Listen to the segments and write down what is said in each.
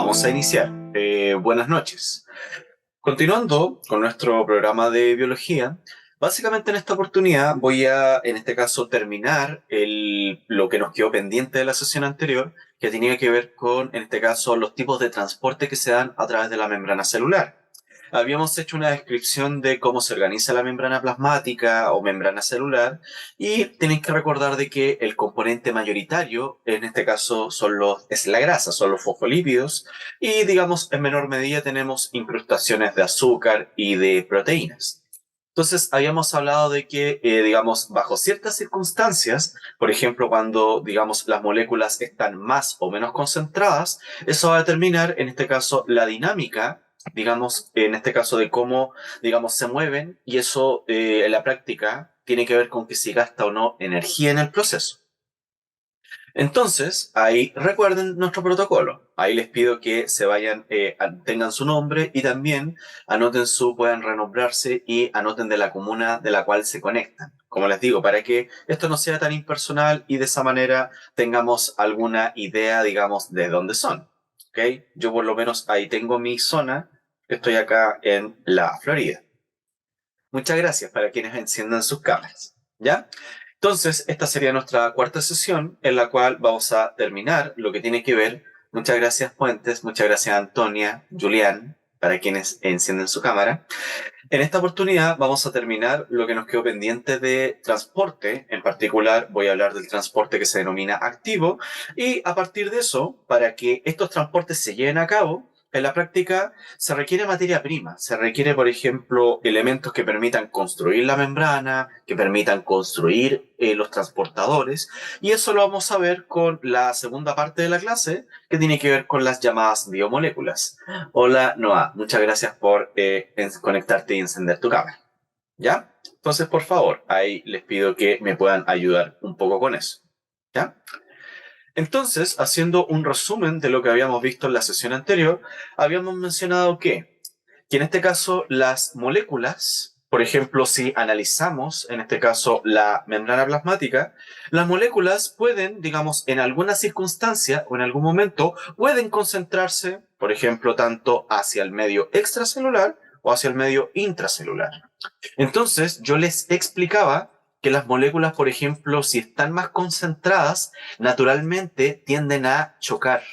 Vamos a iniciar. Buenas noches. Continuando con nuestro programa de biología, básicamente en esta oportunidad voy a, en este caso, terminar lo que nos quedó pendiente de la sesión anterior, que tenía que ver con, en este caso, los tipos de transporte que se dan a través de la membrana celular. Habíamos hecho una descripción de cómo se organiza la membrana plasmática o membrana celular y tenéis que recordar de que el componente mayoritario, en este caso, es la grasa, son los fosfolípidos y, digamos, en menor medida tenemos incrustaciones de azúcar y de proteínas. Entonces, habíamos hablado de que, digamos, bajo ciertas circunstancias, por ejemplo, cuando, digamos, las moléculas están más o menos concentradas, eso va a determinar, en este caso, la dinámica, digamos, en este caso de cómo, digamos, se mueven, y eso, en la práctica, tiene que ver con que si gasta o no energía en el proceso. Entonces, ahí recuerden nuestro protocolo. Ahí les pido que se vayan, tengan su nombre y también puedan renombrarse y anoten de la comuna de la cual se conectan. Como les digo, para que esto no sea tan impersonal y de esa manera tengamos alguna idea, digamos, de dónde son. ¿Ok? Yo por lo menos ahí tengo mi zona. Estoy acá en la Florida. Muchas gracias para quienes enciendan sus cámaras. ¿Ya? Entonces, esta sería nuestra cuarta sesión en la cual vamos a terminar lo que tiene que ver. Muchas gracias, Puentes. Muchas gracias, Antonia, Julián, para quienes encienden su cámara. En esta oportunidad vamos a terminar lo que nos quedó pendiente de transporte. En particular, voy a hablar del transporte que se denomina activo. Y a partir de eso, para que estos transportes se lleven a cabo, en la práctica se requiere materia prima, se requiere, por ejemplo, elementos que permitan construir la membrana, que permitan construir los transportadores, y eso lo vamos a ver con la segunda parte de la clase, que tiene que ver con las llamadas biomoléculas. Hola, Noah, muchas gracias por conectarte y encender tu cámara. ¿Ya? Entonces, por favor, ahí les pido que me puedan ayudar un poco con eso. ¿Ya? Entonces, haciendo un resumen de lo que habíamos visto en la sesión anterior, habíamos mencionado que en este caso las moléculas, por ejemplo, si analizamos en este caso la membrana plasmática, las moléculas pueden, digamos, en alguna circunstancia o en algún momento, pueden concentrarse, por ejemplo, tanto hacia el medio extracelular o hacia el medio intracelular. Entonces, yo les explicaba que las moléculas, por ejemplo, si están más concentradas, naturalmente tienden a chocar.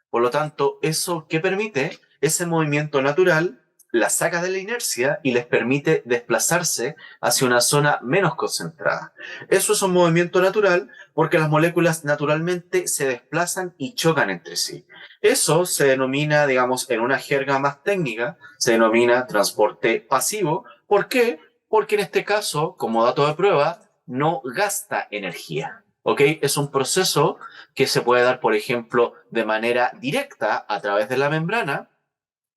Por lo tanto, eso que permite, ese movimiento natural, las saca de la inercia y les permite desplazarse hacia una zona menos concentrada. Eso es un movimiento natural porque las moléculas naturalmente se desplazan y chocan entre sí. Eso se denomina, digamos, en una jerga más técnica, se denomina transporte pasivo. ¿Por qué? Porque en este caso, como dato de prueba, no gasta energía. ¿Ok? Es un proceso que se puede dar, por ejemplo, de manera directa a través de la membrana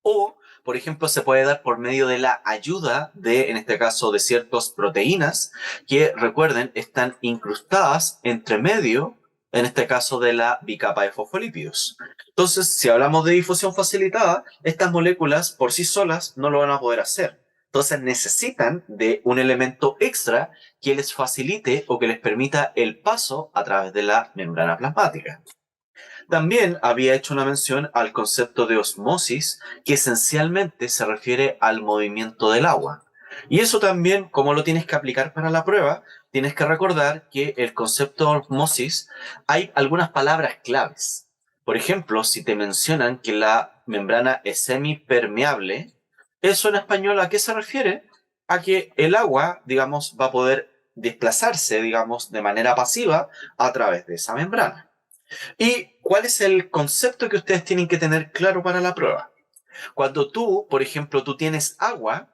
o, por ejemplo, se puede dar por medio de la ayuda de, en este caso, de ciertas proteínas que, recuerden, están incrustadas entre medio, en este caso, de la bicapa de fosfolípidos. Entonces, si hablamos de difusión facilitada, estas moléculas por sí solas no lo van a poder hacer. Entonces necesitan de un elemento extra que les facilite o que les permita el paso a través de la membrana plasmática. También había hecho una mención al concepto de osmosis, que esencialmente se refiere al movimiento del agua. Y eso también, como lo tienes que aplicar para la prueba, tienes que recordar que el concepto de osmosis hay algunas palabras claves. Por ejemplo, si te mencionan que la membrana es semipermeable, eso en español ¿a qué se refiere? A que el agua, digamos, va a poder desplazarse, digamos, de manera pasiva a través de esa membrana. ¿Y cuál es el concepto que ustedes tienen que tener claro para la prueba? Cuando tú, por ejemplo, tú tienes agua,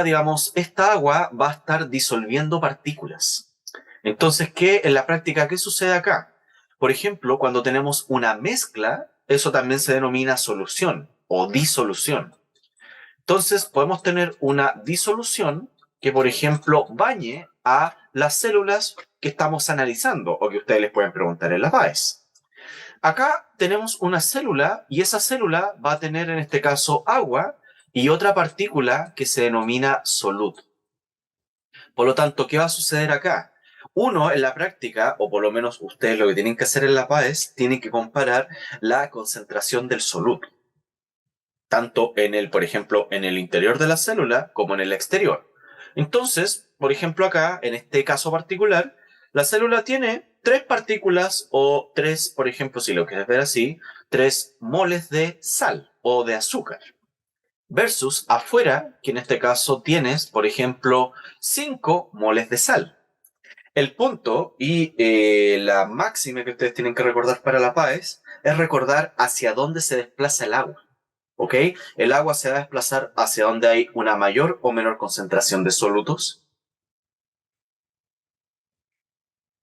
digamos, esta agua va a estar disolviendo partículas. Entonces, en la práctica, qué sucede acá? Por ejemplo, cuando tenemos una mezcla, eso también se denomina solución o disolución. Entonces, podemos tener una disolución que, por ejemplo, bañe a las células que estamos analizando o que ustedes les pueden preguntar en las PAES. Acá tenemos una célula y esa célula va a tener en este caso agua y otra partícula que se denomina soluto. Por lo tanto, ¿qué va a suceder acá? Uno, en la práctica, o por lo menos ustedes lo que tienen que hacer en la PAES, tienen que comparar la concentración del soluto, tanto en el, por ejemplo, en el interior de la célula como en el exterior. Entonces, por ejemplo, acá, en este caso particular, la célula tiene 3 partículas o 3, por ejemplo, si lo quieres ver así, 3 moles de sal o de azúcar. Versus afuera, que en este caso tienes, por ejemplo, 5 moles de sal. El punto y la máxima que ustedes tienen que recordar para la PAES es recordar hacia dónde se desplaza el agua. ¿Ok? El agua se va a desplazar hacia donde hay una mayor o menor concentración de solutos.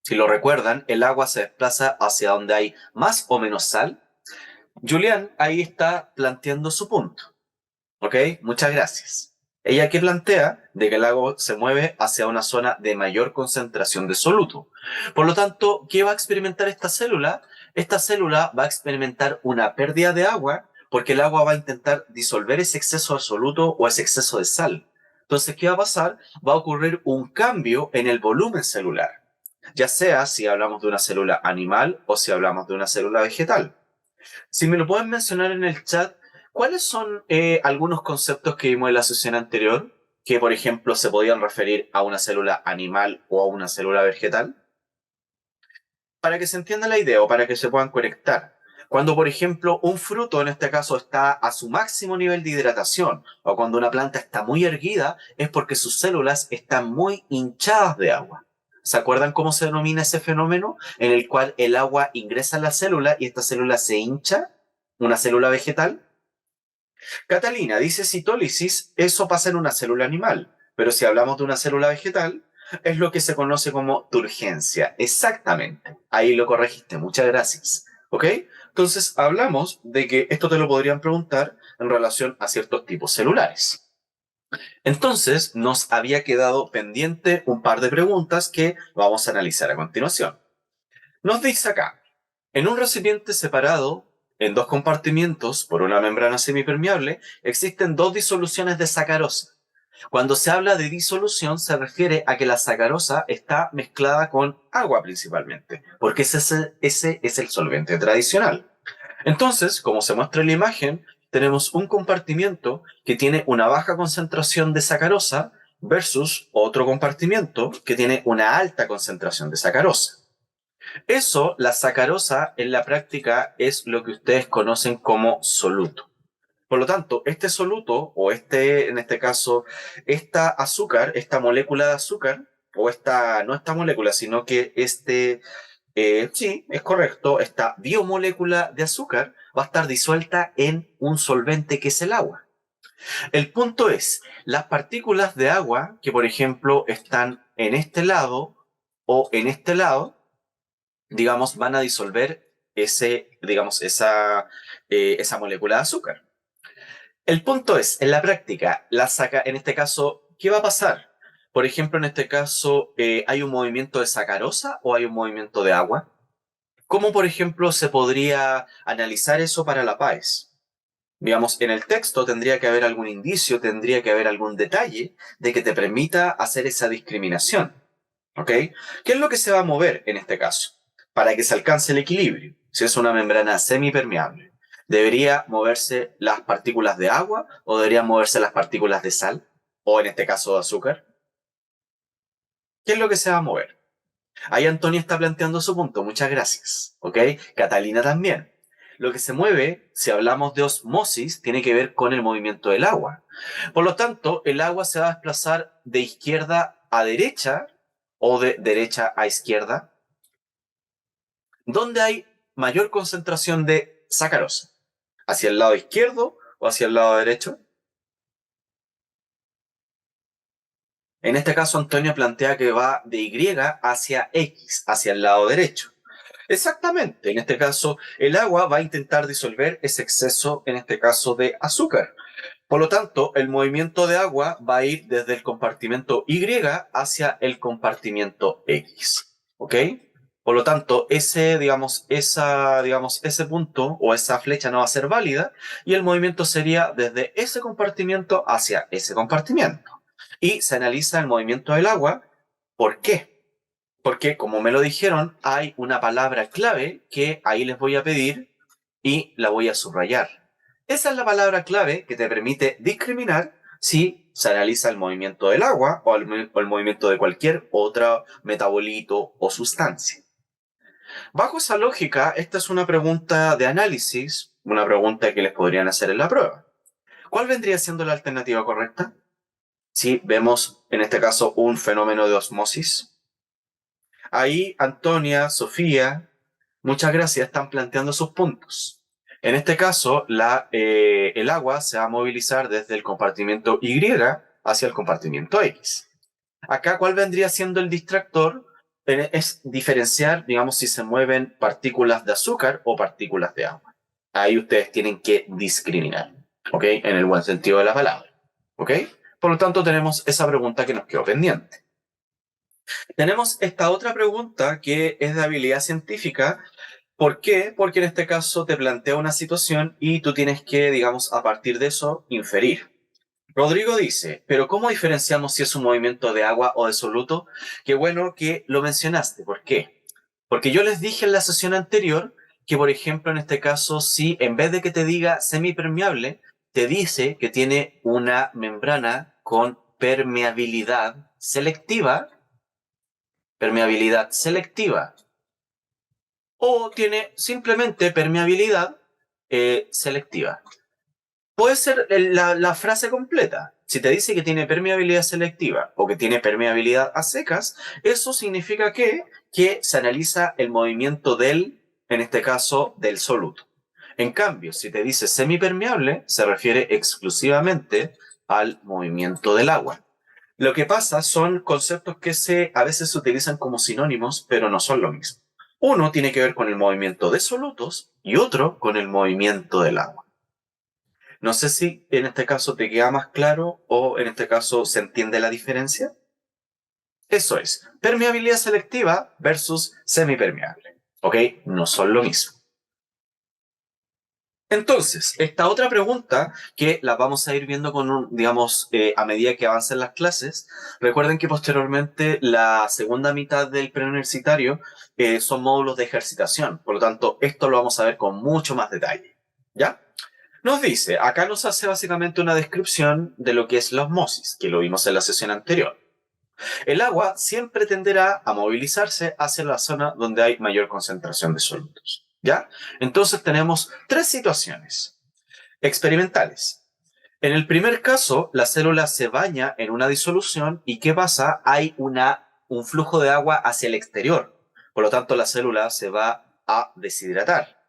Si lo recuerdan, el agua se desplaza hacia donde hay más o menos sal. Julián ahí está planteando su punto. ¿Ok? Muchas gracias. Ella aquí plantea de que el agua se mueve hacia una zona de mayor concentración de soluto. Por lo tanto, ¿qué va a experimentar esta célula? Esta célula va a experimentar una pérdida de agua porque el agua va a intentar disolver ese exceso de soluto o ese exceso de sal. Entonces, ¿qué va a pasar? Va a ocurrir un cambio en el volumen celular, ya sea si hablamos de una célula animal o si hablamos de una célula vegetal. Si me lo pueden mencionar en el chat, ¿cuáles son algunos conceptos que vimos en la sesión anterior que, por ejemplo, se podían referir a una célula animal o a una célula vegetal? Para que se entienda la idea o para que se puedan conectar. Cuando, por ejemplo, un fruto, en este caso, está a su máximo nivel de hidratación, o cuando una planta está muy erguida, es porque sus células están muy hinchadas de agua. ¿Se acuerdan cómo se denomina ese fenómeno? En el cual el agua ingresa a la célula y esta célula se hincha, una célula vegetal. Catalina dice citólisis, eso pasa en una célula animal, pero si hablamos de una célula vegetal, es lo que se conoce como turgencia. Exactamente, ahí lo corregiste, muchas gracias. ¿Ok? Entonces hablamos de que esto te lo podrían preguntar en relación a ciertos tipos celulares. Entonces nos había quedado pendiente un par de preguntas que vamos a analizar a continuación. Nos dice acá, en un recipiente separado en 2 compartimientos por una membrana semipermeable, existen 2 disoluciones de sacarosa. Cuando se habla de disolución, se refiere a que la sacarosa está mezclada con agua principalmente, porque ese es el solvente tradicional. Entonces, como se muestra en la imagen, tenemos un compartimiento que tiene una baja concentración de sacarosa versus otro compartimiento que tiene una alta concentración de sacarosa. Eso, la sacarosa, en la práctica es lo que ustedes conocen como soluto. Por lo tanto, este soluto, o en este caso, esta azúcar, esta molécula de azúcar, o no esta molécula, sino que sí, es correcto, esta biomolécula de azúcar va a estar disuelta en un solvente que es el agua. El punto es, las partículas de agua que, por ejemplo, están en este lado o en este lado, digamos, van a disolver esa molécula de azúcar. El punto es, en la práctica, en este caso, ¿qué va a pasar? Por ejemplo, en este caso, ¿hay un movimiento de sacarosa o hay un movimiento de agua? ¿Cómo, por ejemplo, se podría analizar eso para la PAES? Digamos, en el texto tendría que haber algún indicio, tendría que haber algún detalle de que te permita hacer esa discriminación. ¿Ok? ¿Qué es lo que se va a mover en este caso? Para que se alcance el equilibrio, si es una membrana semipermeable. ¿Debería moverse las partículas de agua o deberían moverse las partículas de sal? O en este caso de azúcar. ¿Qué es lo que se va a mover? Ahí Antonio está planteando su punto, muchas gracias. ¿Ok? Catalina también. Lo que se mueve, si hablamos de osmosis, tiene que ver con el movimiento del agua. Por lo tanto, el agua se va a desplazar de izquierda a derecha o de derecha a izquierda. ¿Dónde hay mayor concentración de sacarosa? ¿Hacia el lado izquierdo o hacia el lado derecho? En este caso, Antonio plantea que va de Y hacia X, hacia el lado derecho. Exactamente, en este caso, el agua va a intentar disolver ese exceso, en este caso, de azúcar. Por lo tanto, el movimiento de agua va a ir desde el compartimento Y hacia el compartimento X. ¿Ok? Por lo tanto, ese punto o esa flecha no va a ser válida y el movimiento sería desde ese compartimiento hacia ese compartimiento. Y se analiza el movimiento del agua. ¿Por qué? Porque, como me lo dijeron, hay una palabra clave que ahí les voy a pedir y la voy a subrayar. Esa es la palabra clave que te permite discriminar si se analiza el movimiento del agua o el movimiento de cualquier otro metabolito o sustancia. Bajo esa lógica, esta es una pregunta de análisis, una pregunta que les podrían hacer en la prueba. ¿Cuál vendría siendo la alternativa correcta? Si vemos, en este caso, un fenómeno de osmosis. Ahí, Antonia, Sofía, muchas gracias, están planteando sus puntos. En este caso, el agua se va a movilizar desde el compartimiento Y hacia el compartimiento X. Acá, ¿cuál vendría siendo el distractor? Es diferenciar, digamos, si se mueven partículas de azúcar o partículas de agua. Ahí ustedes tienen que discriminar, ¿ok? En el buen sentido de la palabra, ¿ok? Por lo tanto, tenemos esa pregunta que nos quedó pendiente. Tenemos esta otra pregunta que es de habilidad científica. ¿Por qué? Porque en este caso te plantea una situación y tú tienes que, digamos, a partir de eso, inferir. Rodrigo dice, pero ¿cómo diferenciamos si es un movimiento de agua o de soluto? Qué bueno que lo mencionaste. ¿Por qué? Porque yo les dije en la sesión anterior que, por ejemplo, en este caso, si en vez de que te diga semipermeable, te dice que tiene una membrana con permeabilidad selectiva, o tiene simplemente permeabilidad selectiva. Puede ser la frase completa. Si te dice que tiene permeabilidad selectiva o que tiene permeabilidad a secas, eso significa que se analiza el movimiento en este caso, del soluto. En cambio, si te dice semipermeable, se refiere exclusivamente al movimiento del agua. Lo que pasa son conceptos que a veces se utilizan como sinónimos, pero no son lo mismo. Uno tiene que ver con el movimiento de solutos y otro con el movimiento del agua. No sé si en este caso te queda más claro o en este caso se entiende la diferencia. Eso es, permeabilidad selectiva versus semipermeable. ¿Ok? No son lo mismo. Entonces, esta otra pregunta que la vamos a ir viendo digamos, a medida que avancen las clases. Recuerden que posteriormente la segunda mitad del preuniversitario son módulos de ejercitación. Por lo tanto, esto lo vamos a ver con mucho más detalle. ¿Ya? Nos dice, acá nos hace básicamente una descripción de lo que es la osmosis, que lo vimos en la sesión anterior. El agua siempre tenderá a movilizarse hacia la zona donde hay mayor concentración de solutos. ¿Ya? Entonces tenemos tres situaciones experimentales. En el primer caso, la célula se baña en una disolución y ¿qué pasa? Hay un flujo de agua hacia el exterior. Por lo tanto, la célula se va a deshidratar.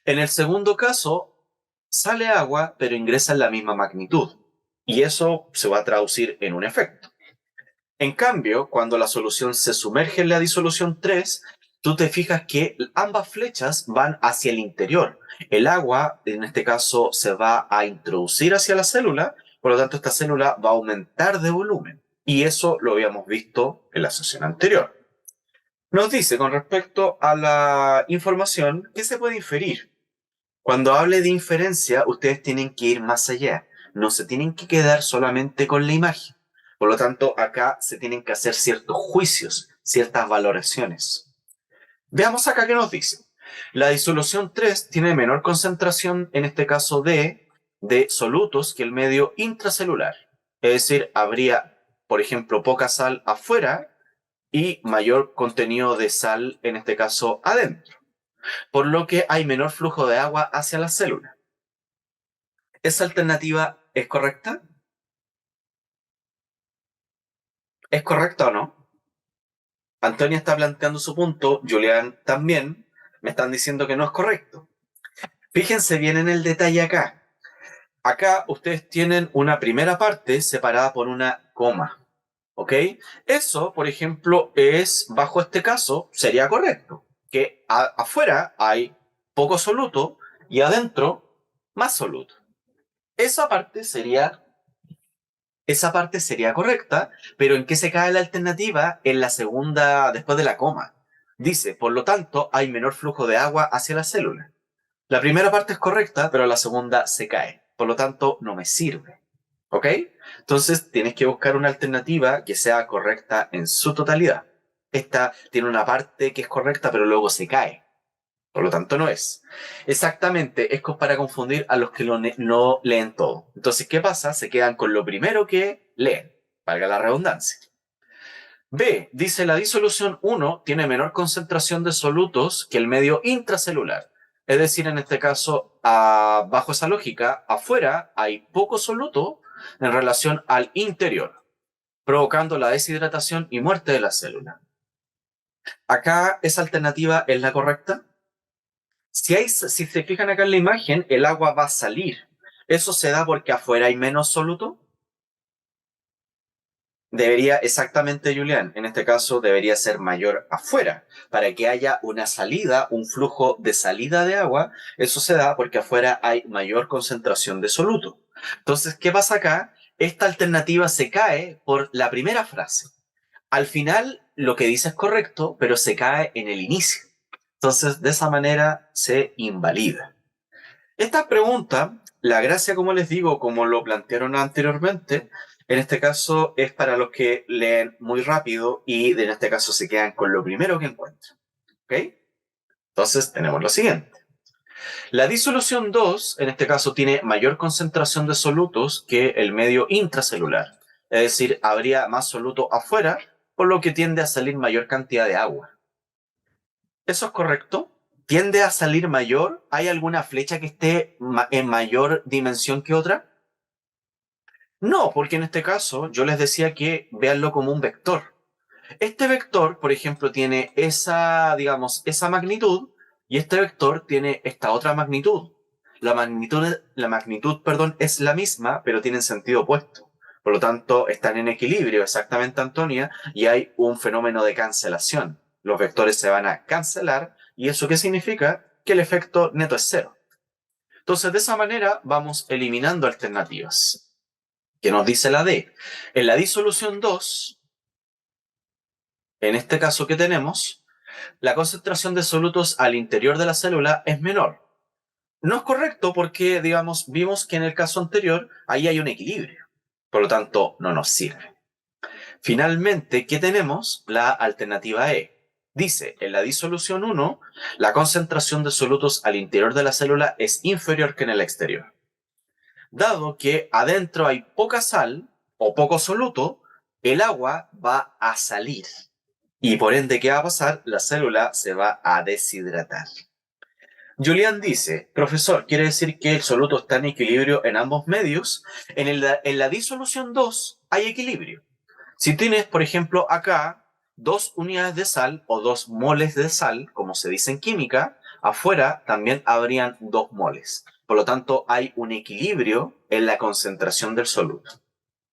En el segundo caso, sale agua, pero ingresa en la misma magnitud. Y eso se va a traducir en un efecto. En cambio, cuando la solución se sumerge en la disolución 3, tú te fijas que ambas flechas van hacia el interior. El agua, en este caso, se va a introducir hacia la célula, por lo tanto, esta célula va a aumentar de volumen. Y eso lo habíamos visto en la sesión anterior. Nos dice con respecto a la información, ¿qué se puede inferir? Cuando hable de inferencia, ustedes tienen que ir más allá. No se tienen que quedar solamente con la imagen. Por lo tanto, acá se tienen que hacer ciertos juicios, ciertas valoraciones. Veamos acá qué nos dice. La disolución 3 tiene menor concentración, en este caso, de solutos que el medio intracelular. Es decir, habría, por ejemplo, poca sal afuera y mayor contenido de sal, en este caso, adentro. Por lo que hay menor flujo de agua hacia la célula. ¿Esa alternativa es correcta? ¿Es correcta o no? Antonia está planteando su punto, Julián también, me están diciendo que no es correcto. Fíjense bien en el detalle acá. Acá ustedes tienen una primera parte separada por una coma, ¿ok? Eso, por ejemplo, bajo este caso, sería correcto. Que afuera hay poco soluto y adentro más soluto. Esa parte sería correcta, pero ¿en qué se cae la alternativa? En la segunda, después de la coma. Dice, por lo tanto, hay menor flujo de agua hacia la célula. La primera parte es correcta, pero la segunda se cae. Por lo tanto, no me sirve. ¿Ok? Entonces, tienes que buscar una alternativa que sea correcta en su totalidad. esta tiene una parte que es correcta, pero luego se cae. Por lo tanto, no es. Exactamente, es para confundir a los que no leen todo. Entonces, ¿qué pasa? Se quedan con lo primero que leen, valga la redundancia. B, dice la disolución 1 tiene menor concentración de solutos que el medio intracelular. Es decir, en este caso, bajo esa lógica, afuera hay poco soluto en relación al interior, provocando la deshidratación y muerte de la célula. Acá, ¿esa alternativa es la correcta? Si se fijan acá en la imagen, el agua va a salir. ¿Eso se da porque afuera hay menos soluto? Debería, exactamente, Julián, en este caso debería ser mayor afuera. Para que haya una salida, un flujo de salida de agua, eso se da porque afuera hay mayor concentración de soluto. Entonces, ¿qué pasa acá? Esta alternativa se cae por la primera frase. Al final, lo que dice es correcto, pero se cae en el inicio. Entonces, de esa manera se invalida. Esta pregunta, la gracia, como les digo, como lo plantearon anteriormente, en este caso es para los que leen muy rápido y en este caso se quedan con lo primero que encuentran. ¿Ok? Entonces tenemos lo siguiente. La disolución 2, en este caso, tiene mayor concentración de solutos que el medio intracelular. Es decir, habría más soluto afuera, por lo que tiende a salir mayor cantidad de agua. ¿Eso es correcto? ¿Tiende a salir mayor? ¿Hay alguna flecha que esté en mayor dimensión que otra? No, porque en este caso yo les decía que véanlo como un vector. Este vector, por ejemplo, tiene esa, digamos, esa magnitud y este vector tiene esta otra magnitud. La magnitud, perdón, es la misma, pero tienen sentido opuesto. Por lo tanto, están en equilibrio, exactamente, Antonia, y hay un fenómeno de cancelación. Los vectores se van a cancelar y ¿eso qué significa? Que el efecto neto es cero. Entonces, de esa manera vamos eliminando alternativas. ¿Qué nos dice la D? En la disolución 2, en este caso que tenemos, la concentración de solutos al interior de la célula es menor. No es correcto porque, digamos, vimos que en el caso anterior ahí hay un equilibrio. Por lo tanto, no nos sirve. Finalmente, ¿qué tenemos? La alternativa E. Dice, en la disolución 1, la concentración de solutos al interior de la célula es inferior que en el exterior. Dado que adentro hay poca sal o poco soluto, el agua va a salir. Y por ende, ¿qué va a pasar? La célula se va a deshidratar. Julián dice, profesor, ¿quiere decir que el soluto está en equilibrio en ambos medios? En la disolución 2 hay equilibrio. Si tienes, por ejemplo, acá 2 unidades de sal o 2 moles de sal, como se dice en química, afuera también habrían 2 moles. Por lo tanto, hay un equilibrio en la concentración del soluto.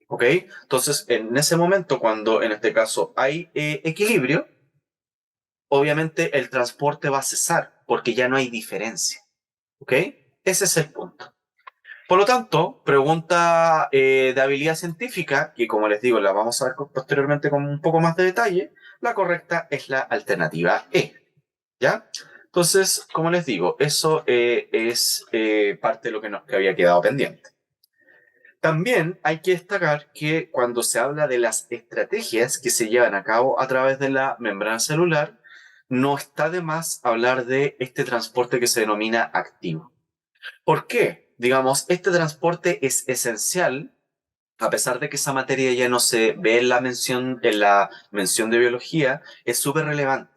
¿Ok? Entonces, en ese momento, cuando en este caso hay equilibrio, obviamente el transporte va a cesar porque ya no hay diferencia. ¿Ok? Ese es el punto. Por lo tanto, pregunta de habilidad científica, que como les digo, la vamos a ver posteriormente con un poco más de detalle, la correcta es la alternativa E. ¿Ya? Entonces, como les digo, eso es parte de lo que nos había quedado pendiente. También hay que destacar que cuando se habla de las estrategias que se llevan a cabo a través de la membrana celular, no está de más hablar de este transporte que se denomina activo. ¿Por qué? Digamos, este transporte es esencial, a pesar de que esa materia ya no se ve en la mención de biología, es súper relevante.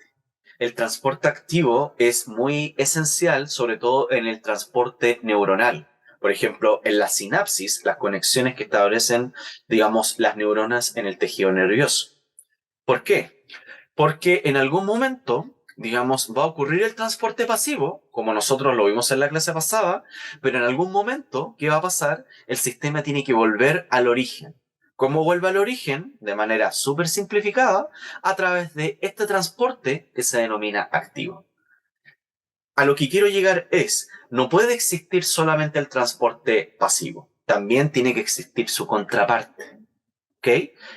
El transporte activo es muy esencial, sobre todo en el transporte neuronal. Por ejemplo, en la sinapsis, las conexiones que establecen, digamos, las neuronas en el tejido nervioso. ¿Por qué? Porque en algún momento, digamos, va a ocurrir el transporte pasivo, como nosotros lo vimos en la clase pasada, pero en algún momento, ¿qué va a pasar? El sistema tiene que volver al origen. ¿Cómo vuelve al origen? De manera súper simplificada, a través de este transporte que se denomina activo. A lo que quiero llegar es, no puede existir solamente el transporte pasivo, también tiene que existir su contraparte. ¿Ok?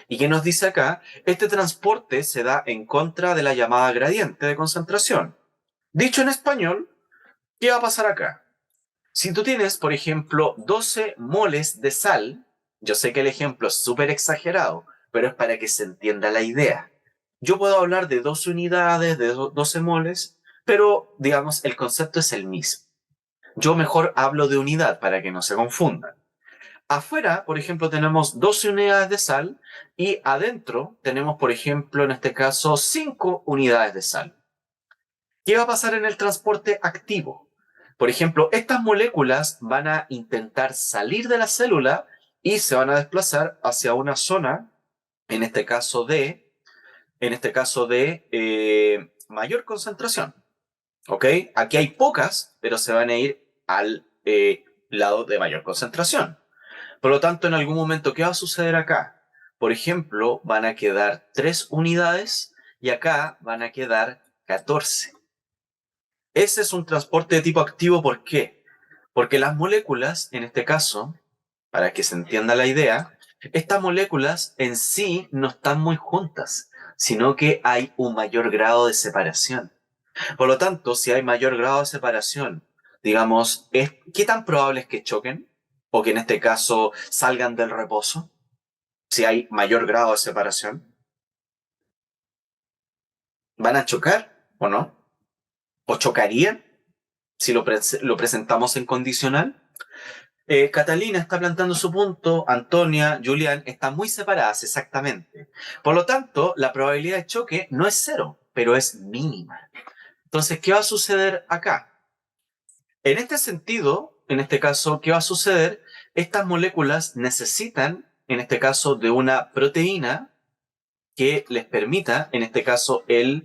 ¿Y qué nos dice acá? Este transporte se da en contra de la llamada gradiente de concentración. Dicho en español, ¿qué va a pasar acá? Si tú tienes, por ejemplo, 12 moles de sal, yo sé que el ejemplo es súper exagerado, pero es para que se entienda la idea. Yo puedo hablar de 12 unidades, de 12 moles, pero digamos, el concepto es el mismo. Yo mejor hablo de unidad para que no se confundan. Afuera, por ejemplo, tenemos 12 unidades de sal y adentro tenemos, por ejemplo, en este caso, 5 unidades de sal. ¿Qué va a pasar en el transporte activo? Por ejemplo, estas moléculas van a intentar salir de la célula y se van a desplazar hacia una zona, en este caso de mayor concentración. ¿Ok? Aquí hay pocas, pero se van a ir al lado de mayor concentración. Por lo tanto, en algún momento, ¿qué va a suceder acá? Por ejemplo, van a quedar 3 unidades y acá van a quedar 14. Ese es un transporte de tipo activo, ¿por qué? Porque las moléculas, en este caso, para que se entienda la idea, estas moléculas en sí no están muy juntas, sino que hay un mayor grado de separación. Por lo tanto, si hay mayor grado de separación, digamos, ¿qué tan probable es que choquen? O que en este caso salgan del reposo, si hay mayor grado de separación. ¿Van a chocar o no? ¿O chocarían si lo presentamos en condicional? Catalina está plantando su punto, Antonia, Julián están muy separadas, exactamente. Por lo tanto, la probabilidad de choque no es cero, pero es mínima. Entonces, ¿qué va a suceder acá? En este sentido, en este caso, ¿qué va a suceder? Estas moléculas necesitan, en este caso, de una proteína que les permita, en este caso, les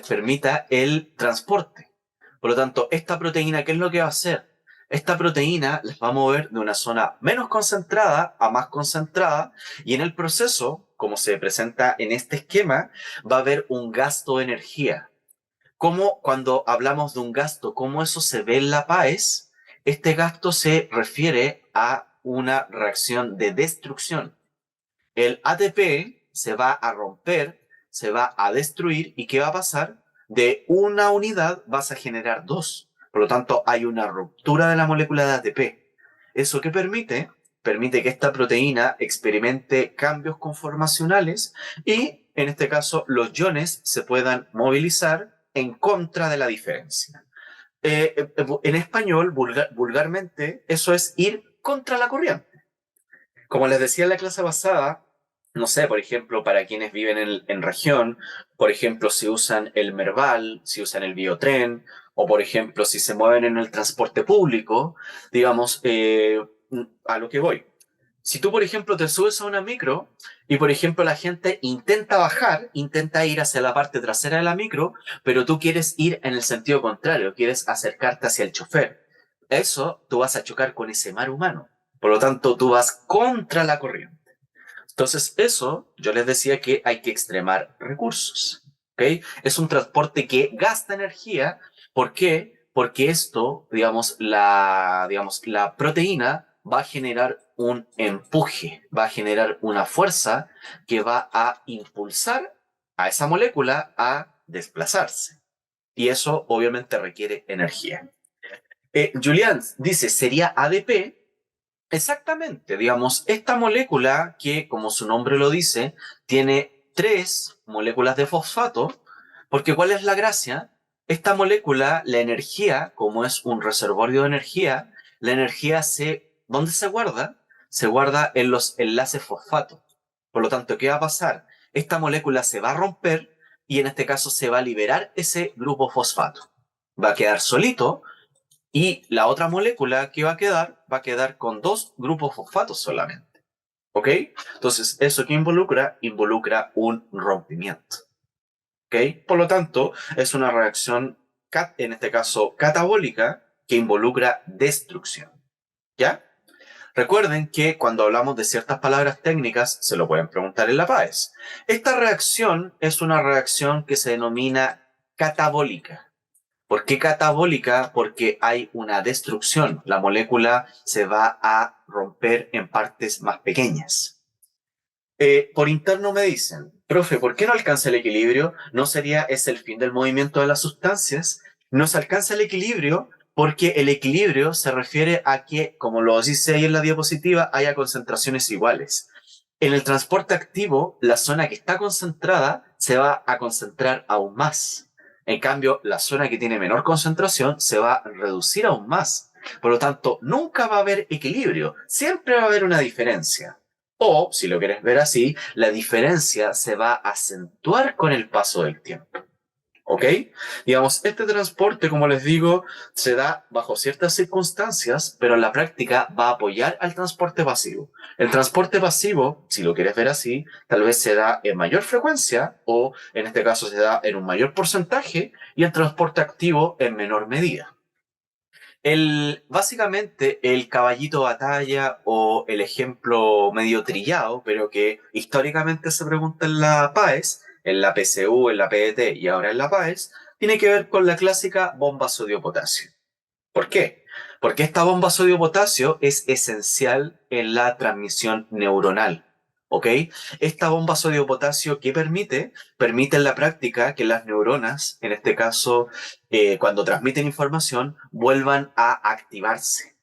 permita el transporte. Por lo tanto, esta proteína, ¿qué es lo que va a hacer? Esta proteína les va a mover de una zona menos concentrada a más concentrada y en el proceso, como se presenta en este esquema, va a haber un gasto de energía. Como cuando hablamos de un gasto, cómo eso se ve en la PAES, este gasto se refiere a una reacción de destrucción. El ATP se va a romper, se va a destruir y ¿qué va a pasar? De una unidad vas a generar dos. Por lo tanto, hay una ruptura de la molécula de ATP. ¿Eso qué permite? Permite que esta proteína experimente cambios conformacionales y, en este caso, los iones se puedan movilizar en contra de la diferencia. En español, vulgarmente, eso es ir contra la corriente. Como les decía en la clase pasada, no sé, por ejemplo, para quienes viven en región, por ejemplo, si usan el Merval, si usan el biotren, o por ejemplo, si se mueven en el transporte público, digamos, a lo que voy. Si tú, por ejemplo, te subes a una micro y, por ejemplo, la gente intenta bajar, intenta ir hacia la parte trasera de la micro, pero tú quieres ir en el sentido contrario, quieres acercarte hacia el chofer. Eso, tú vas a chocar con ese mar humano. Por lo tanto, tú vas contra la corriente. Entonces, eso, yo les decía que hay que extremar recursos. ¿Ok? Es un transporte que gasta energía. ¿Por qué? Porque esto, la proteína va a generar un empuje, va a generar una fuerza que va a impulsar a esa molécula a desplazarse. Y eso obviamente requiere energía. Julián dice, ¿sería ADP? Exactamente, digamos, esta molécula que, como su nombre lo dice, tiene 3 moléculas de fosfato, porque ¿cuál es la gracia? Esta molécula, la energía, como es un reservorio de energía, la energía ¿dónde se guarda? Se guarda en los enlaces fosfato. Por lo tanto, ¿qué va a pasar? Esta molécula se va a romper y en este caso se va a liberar ese grupo fosfato. Va a quedar solito y la otra molécula que va a quedar con 2 grupos fosfatos solamente. ¿Ok? Entonces, ¿eso qué involucra? Involucra un rompimiento. ¿Ok? Por lo tanto, es una reacción, en este caso, catabólica, que involucra destrucción. ¿Ya? Recuerden que cuando hablamos de ciertas palabras técnicas, se lo pueden preguntar en la PAES. Esta reacción es una reacción que se denomina catabólica. ¿Por qué catabólica? Porque hay una destrucción. La molécula se va a romper en partes más pequeñas. Por interno me dicen, profe, ¿por qué no alcanza el equilibrio? ¿No sería ese el fin del movimiento de las sustancias? No se alcanza el equilibrio porque el equilibrio se refiere a que, como lo dice ahí en la diapositiva, haya concentraciones iguales. En el transporte activo, la zona que está concentrada se va a concentrar aún más. En cambio, la zona que tiene menor concentración se va a reducir aún más. Por lo tanto, nunca va a haber equilibrio. Siempre va a haber una diferencia. O, si lo quieres ver así, la diferencia se va a acentuar con el paso del tiempo. ¿Ok? Digamos, este transporte, como les digo, se da bajo ciertas circunstancias, pero en la práctica va a apoyar al transporte pasivo. El transporte pasivo, si lo quieres ver así, tal vez se da en mayor frecuencia o en este caso se da en un mayor porcentaje y el transporte activo en menor medida. Básicamente, el caballito de batalla o el ejemplo medio trillado, pero que históricamente se pregunta en la PAES, en la PSU, en la PET y ahora en la PAES, tiene que ver con la clásica bomba sodio-potasio. ¿Por qué? Porque esta bomba sodio-potasio es esencial en la transmisión neuronal. ¿Ok? Esta bomba sodio-potasio, ¿qué permite? Permite en la práctica que las neuronas, en este caso, cuando transmiten información, vuelvan a activarse.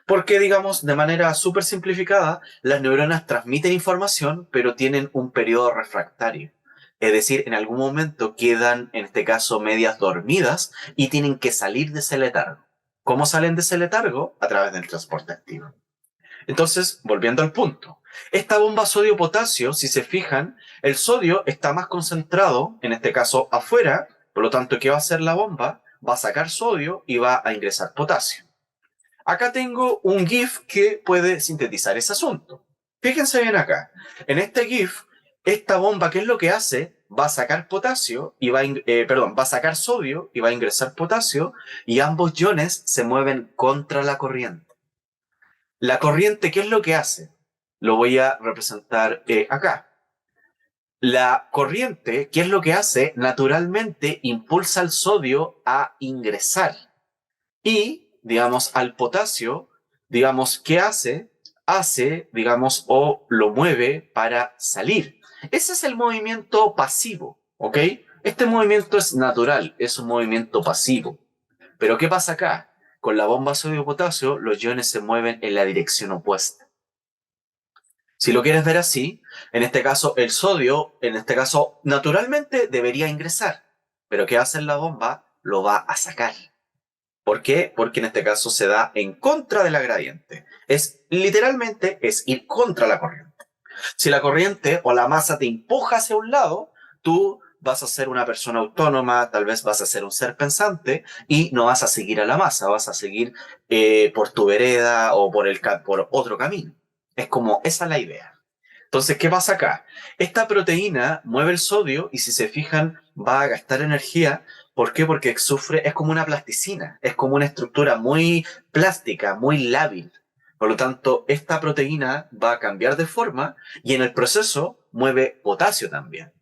Porque, digamos, de manera súper simplificada, las neuronas transmiten información, pero tienen un periodo refractario. Es decir, en algún momento quedan, en este caso, medias dormidas y tienen que salir de ese letargo. ¿Cómo salen de ese letargo? A través del transporte activo. Entonces, volviendo al punto, esta bomba sodio-potasio, si se fijan, el sodio está más concentrado, en este caso afuera, por lo tanto, ¿qué va a hacer la bomba? Va a sacar sodio y va a ingresar potasio. Acá tengo un GIF que puede sintetizar ese asunto. Fíjense bien acá. En este GIF, esta bomba, ¿qué es lo que hace? Va a sacar potasio y va a sacar sodio y va a ingresar potasio y ambos iones se mueven contra la corriente. La corriente, ¿qué es lo que hace? Lo voy a representar acá. La corriente, ¿qué es lo que hace? Naturalmente impulsa al sodio a ingresar. Y, digamos, al potasio, digamos, ¿qué hace? Hace, digamos, o lo mueve para salir. Ese es el movimiento pasivo, ¿ok? Este movimiento es natural, es un movimiento pasivo. Pero ¿qué pasa acá? Con la bomba sodio-potasio, los iones se mueven en la dirección opuesta. Si lo quieres ver así, en este caso el sodio, en este caso naturalmente debería ingresar, pero ¿qué hace la bomba? Lo va a sacar. ¿Por qué? Porque en este caso se da en contra de la gradiente. Literalmente es ir contra la corriente. Si la corriente o la masa te empuja hacia un lado, tú vas a ser una persona autónoma, tal vez vas a ser un ser pensante y no vas a seguir a la masa, vas a seguir por tu vereda o por otro camino. Es como, esa es la idea. Entonces, ¿qué pasa acá? Esta proteína mueve el sodio y si se fijan va a gastar energía. ¿Por qué? Porque sufre, es como una plasticina, es como una estructura muy plástica, muy lábil. Por lo tanto, esta proteína va a cambiar de forma y en el proceso mueve potasio también.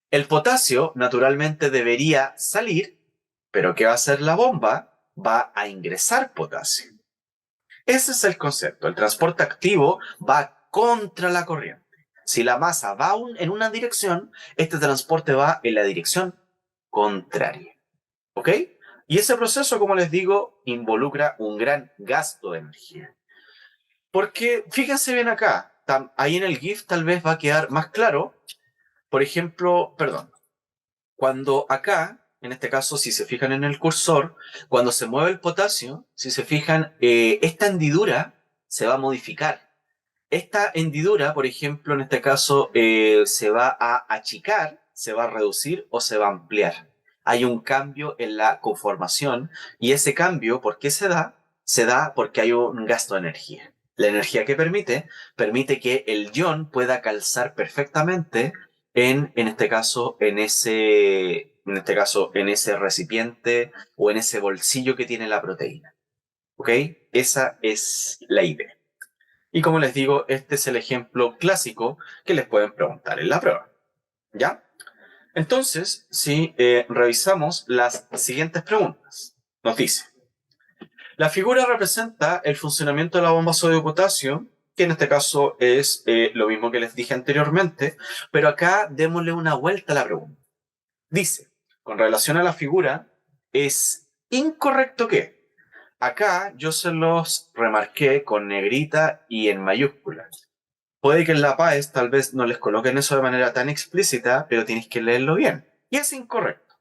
El potasio naturalmente debería salir, pero ¿qué va a hacer la bomba? Va a ingresar potasio. Ese es el concepto. El transporte activo va contra la corriente. Si la masa va en una dirección, este transporte va en la dirección contraria. ¿Ok? Y ese proceso, como les digo, involucra un gran gasto de energía. Porque fíjense bien acá, ahí en el GIF tal vez va a quedar más claro. Por ejemplo, perdón, cuando acá, en este caso, si se fijan en el cursor, cuando se mueve el potasio, si se fijan, esta hendidura se va a modificar. Esta hendidura, por ejemplo, en este caso, se va a achicar, se va a reducir o se va a ampliar. Hay un cambio en la conformación y ese cambio, ¿por qué se da? Se da porque hay un gasto de energía. La energía que permite que el ion pueda calzar perfectamente en este caso, en ese recipiente o en ese bolsillo que tiene la proteína. ¿Ok? Esa es la idea. Y como les digo, este es el ejemplo clásico que les pueden preguntar en la prueba. ¿Ya? Entonces, si revisamos las siguientes preguntas, nos dice, la figura representa el funcionamiento de la bomba sodio-potasio, que en este caso es lo mismo que les dije anteriormente, pero acá démosle una vuelta a la pregunta. Dice, con relación a la figura, es incorrecto que acá yo se los remarqué con negrita y en mayúsculas. Puede que en la PAES tal vez no les coloquen eso de manera tan explícita, pero tienes que leerlo bien. Y es incorrecto.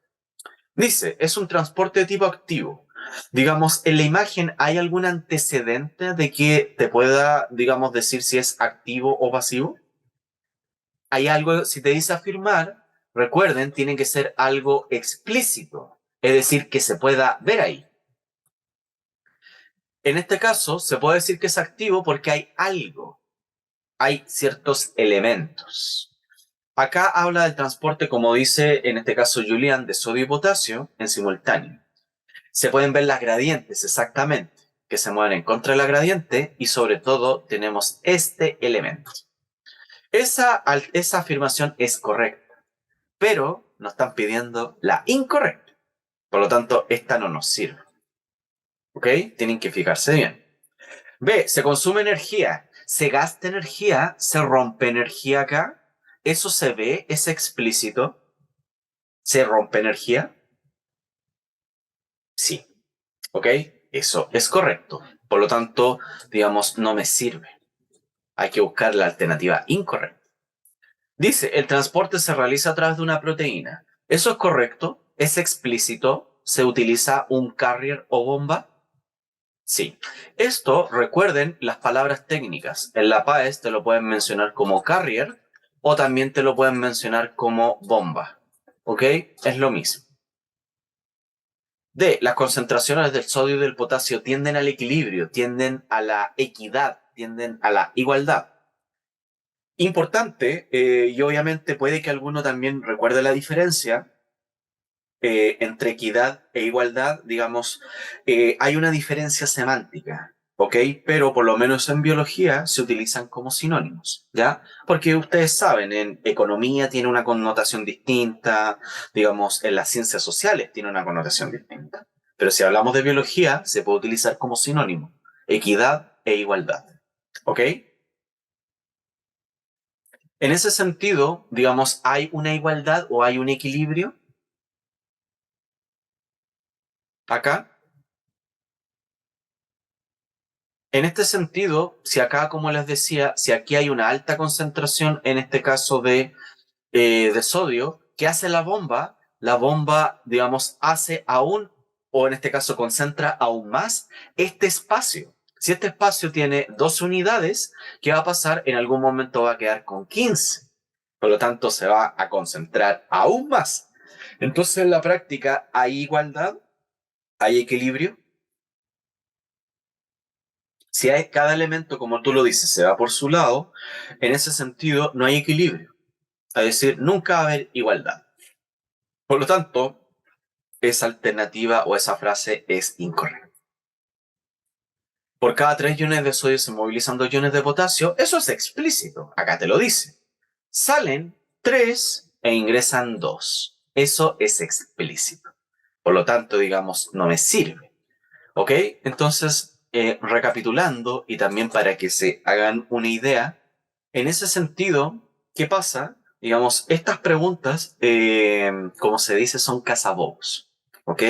Dice, es un transporte de tipo activo. Digamos, en la imagen hay algún antecedente de que te pueda, digamos, decir si es activo o pasivo. Hay algo, si te dice afirmar, recuerden, tiene que ser algo explícito, es decir, que se pueda ver ahí. En este caso, se puede decir que es activo porque hay algo, hay ciertos elementos. Acá habla del transporte, como dice en este caso Julián, de sodio y potasio en simultáneo. Se pueden ver las gradientes exactamente, que se mueven en contra de la gradiente y sobre todo tenemos este elemento. Esa afirmación es correcta, pero nos están pidiendo la incorrecta. Por lo tanto, esta no nos sirve. ¿Ok? Tienen que fijarse bien. B, se consume energía, se gasta energía, se rompe energía acá. ¿Eso se ve? ¿Es explícito? ¿Se rompe energía? Sí. ¿Ok? Eso es correcto. Por lo tanto, digamos, no me sirve. Hay que buscar la alternativa incorrecta. Dice, el transporte se realiza a través de una proteína. ¿Eso es correcto? ¿Es explícito? ¿Se utiliza un carrier o bomba? Sí. Esto, recuerden las palabras técnicas. En la PAES te lo pueden mencionar como carrier o también te lo pueden mencionar como bomba. ¿Ok? Es lo mismo. D. Las concentraciones del sodio y del potasio tienden al equilibrio, tienden a la equidad, tienden a la igualdad. Importante, y obviamente puede que alguno también recuerde la diferencia entre equidad e igualdad, digamos, hay una diferencia semántica, ¿ok? Pero por lo menos en biología se utilizan como sinónimos, ¿ya? Porque ustedes saben, en economía tiene una connotación distinta, digamos, en las ciencias sociales tiene una connotación distinta. Pero si hablamos de biología, se puede utilizar como sinónimo, equidad e igualdad, ¿ok? En ese sentido, digamos, ¿hay una igualdad o hay un equilibrio acá? En este sentido, si acá, como les decía, si aquí hay una alta concentración, en este caso de sodio, ¿qué hace la bomba? La bomba, digamos, hace aún, o en este caso concentra aún más, este espacio. Si este espacio tiene 12 unidades, ¿qué va a pasar? En algún momento va a quedar con 15. Por lo tanto, se va a concentrar aún más. Entonces, en la práctica, ¿hay igualdad? ¿Hay equilibrio? Si hay cada elemento, como tú lo dices, se va por su lado, en ese sentido no hay equilibrio. Es decir, nunca va a haber igualdad. Por lo tanto, esa alternativa o esa frase es incorrecta. Por cada 3 iones de sodio se movilizan 2 iones de potasio. Eso es explícito. Acá te lo dice. Salen 3 e ingresan 2. Eso es explícito. Por lo tanto, digamos, no me sirve. ¿Ok? Entonces, recapitulando y también para que se hagan una idea, en ese sentido, ¿qué pasa? Digamos, estas preguntas, como se dice, son cazabobos. ¿Ok?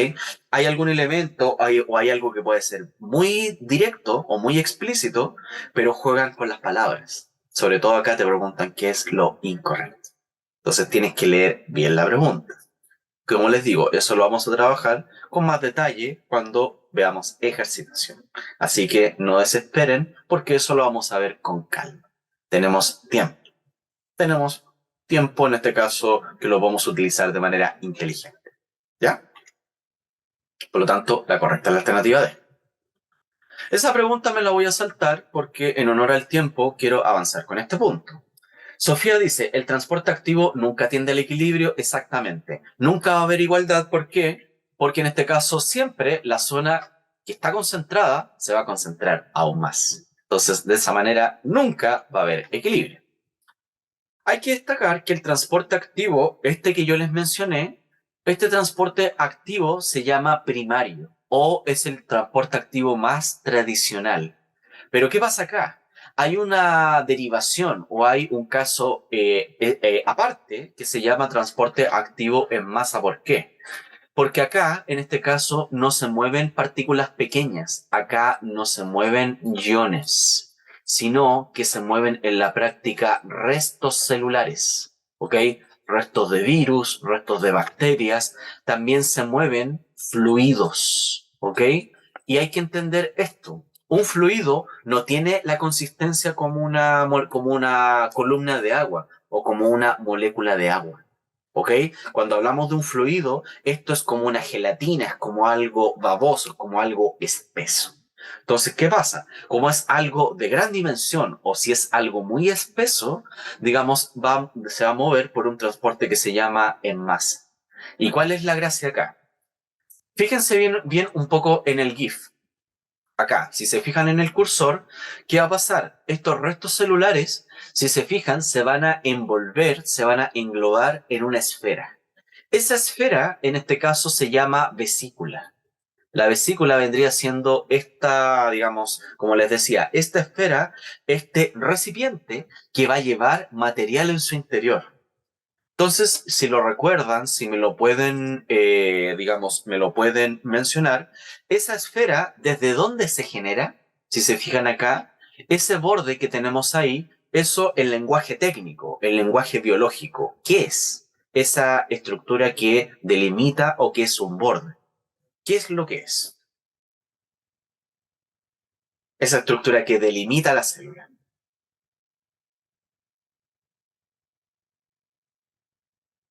Hay algún elemento o hay algo que puede ser muy directo o muy explícito, pero juegan con las palabras. Sobre todo acá te preguntan qué es lo incorrecto. Entonces tienes que leer bien la pregunta. Como les digo, eso lo vamos a trabajar con más detalle cuando veamos ejercitación. Así que no desesperen porque eso lo vamos a ver con calma. Tenemos tiempo. Tenemos tiempo en este caso que lo vamos a utilizar de manera inteligente. ¿Ya? Por lo tanto, la correcta es la alternativa D. Esa pregunta me la voy a saltar porque en honor al tiempo quiero avanzar con este punto. Sofía dice, el transporte activo nunca tiende al equilibrio, exactamente. Nunca va a haber igualdad, ¿por qué? Porque en este caso siempre la zona que está concentrada se va a concentrar aún más. Entonces, de esa manera, nunca va a haber equilibrio. Hay que destacar que el transporte activo, este que yo les mencioné, este transporte activo se llama primario o es el transporte activo más tradicional. Pero ¿qué pasa acá? Hay una derivación o hay un caso aparte que se llama transporte activo en masa. ¿Por qué? Porque acá, en este caso, no se mueven partículas pequeñas, acá no se mueven iones. sino que se mueven en la práctica restos celulares, ¿ok? Restos de virus, restos de bacterias, también se mueven fluidos, ¿ok? Y hay que entender esto. Un fluido no tiene la consistencia como una columna de agua o como una molécula de agua. ¿Ok? Cuando hablamos de un fluido, esto es como una gelatina, es como algo baboso, como algo espeso. Entonces, ¿qué pasa? Como es algo de gran dimensión o si es algo muy espeso, digamos, se va a mover por un transporte que se llama en masa. ¿Y cuál es la gracia acá? Fíjense bien un poco en el GIF. Acá, si se fijan en el cursor, ¿qué va a pasar? Estos restos celulares, si se fijan, se van a envolver, se van a englobar en una esfera. Esa esfera, en este caso, se llama vesícula. La vesícula vendría siendo esta, digamos, como les decía, esta esfera, este recipiente que va a llevar material en su interior. Entonces, si lo recuerdan, si me lo pueden, digamos, me lo pueden mencionar, esa esfera, ¿desde dónde se genera? Si se fijan acá, ese borde que tenemos ahí, eso el lenguaje técnico, el lenguaje biológico, ¿qué es? Esa estructura que delimita o que es un borde. ¿Qué es lo que es? Esa estructura que delimita la célula.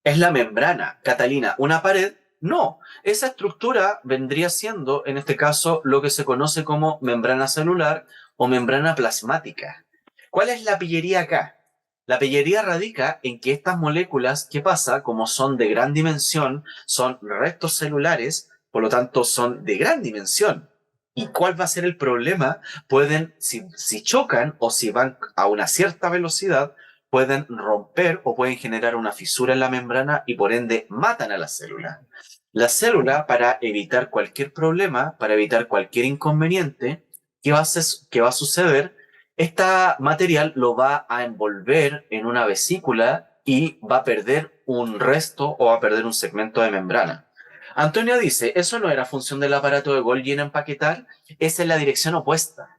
Es la membrana, Catalina. ¿Una pared? No. Esa estructura vendría siendo, en este caso, lo que se conoce como membrana celular o membrana plasmática. ¿Cuál es la pillería acá? La pillería radica en que estas moléculas, ¿qué pasa? Como son de gran dimensión, son restos celulares, por lo tanto son de gran dimensión. ¿Y cuál va a ser el problema? Pueden, si chocan o si van a una cierta velocidad, pueden romper o pueden generar una fisura en la membrana y por ende matan a la célula. La célula, para evitar cualquier problema, para evitar cualquier inconveniente, ¿qué va a suceder? Este material lo va a envolver en una vesícula y va a perder un resto o va a perder un segmento de membrana. Antonio dice, eso no era función del aparato de Golgi en empaquetar, esa es la dirección opuesta.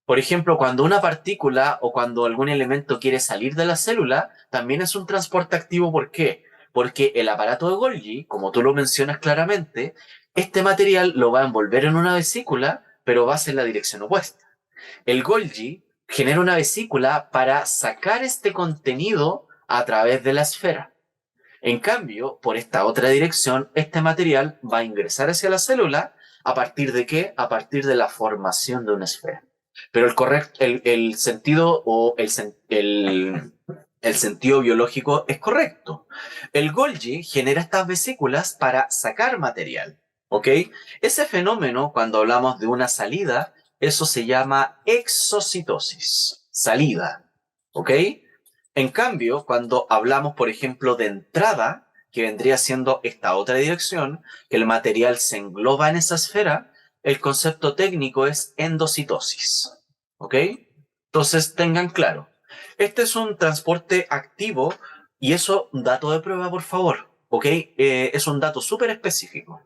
Por ejemplo, cuando una partícula o cuando algún elemento quiere salir de la célula, también es un transporte activo. ¿Por qué? Porque el aparato de Golgi, como tú lo mencionas claramente, este material lo va a envolver en una vesícula, pero va a ser la dirección opuesta. El Golgi genera una vesícula para sacar este contenido a través de la esfera. En cambio, por esta otra dirección, este material va a ingresar hacia la célula a partir de qué? A partir de la formación de una esfera. Pero el sentido o el sentido biológico es correcto. El Golgi genera estas vesículas para sacar material, ¿ok? Ese fenómeno, cuando hablamos de una salida, eso se llama exocitosis, salida, ¿ok? En cambio, cuando hablamos, por ejemplo, de entrada, que vendría siendo esta otra dirección, que el material se engloba en esa esfera, el concepto técnico es endocitosis. ¿Ok? Entonces tengan claro, este es un transporte activo y eso, un dato de prueba, por favor. ¿Ok? Es un dato súper específico.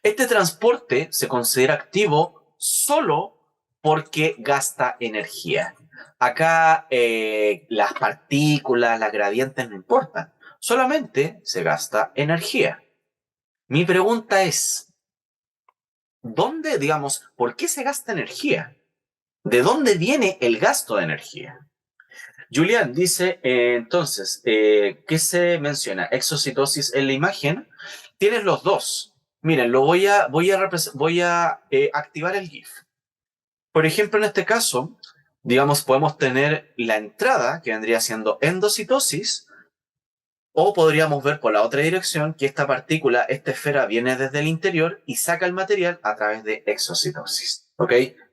Este transporte se considera activo solo porque gasta energía. Acá las partículas, las gradientes no importan, solamente se gasta energía. Mi pregunta es, ¿dónde, digamos, por qué se gasta energía? ¿De dónde viene el gasto de energía? Julián dice, entonces, ¿qué se menciona? Exocitosis en la imagen. Tienes los dos. Miren, voy a activar el GIF. Por ejemplo, en este caso, digamos, podemos tener la entrada, que vendría siendo endocitosis, o podríamos ver por la otra dirección que esta partícula, esta esfera, viene desde el interior y saca el material a través de exocitosis. ¿Ok?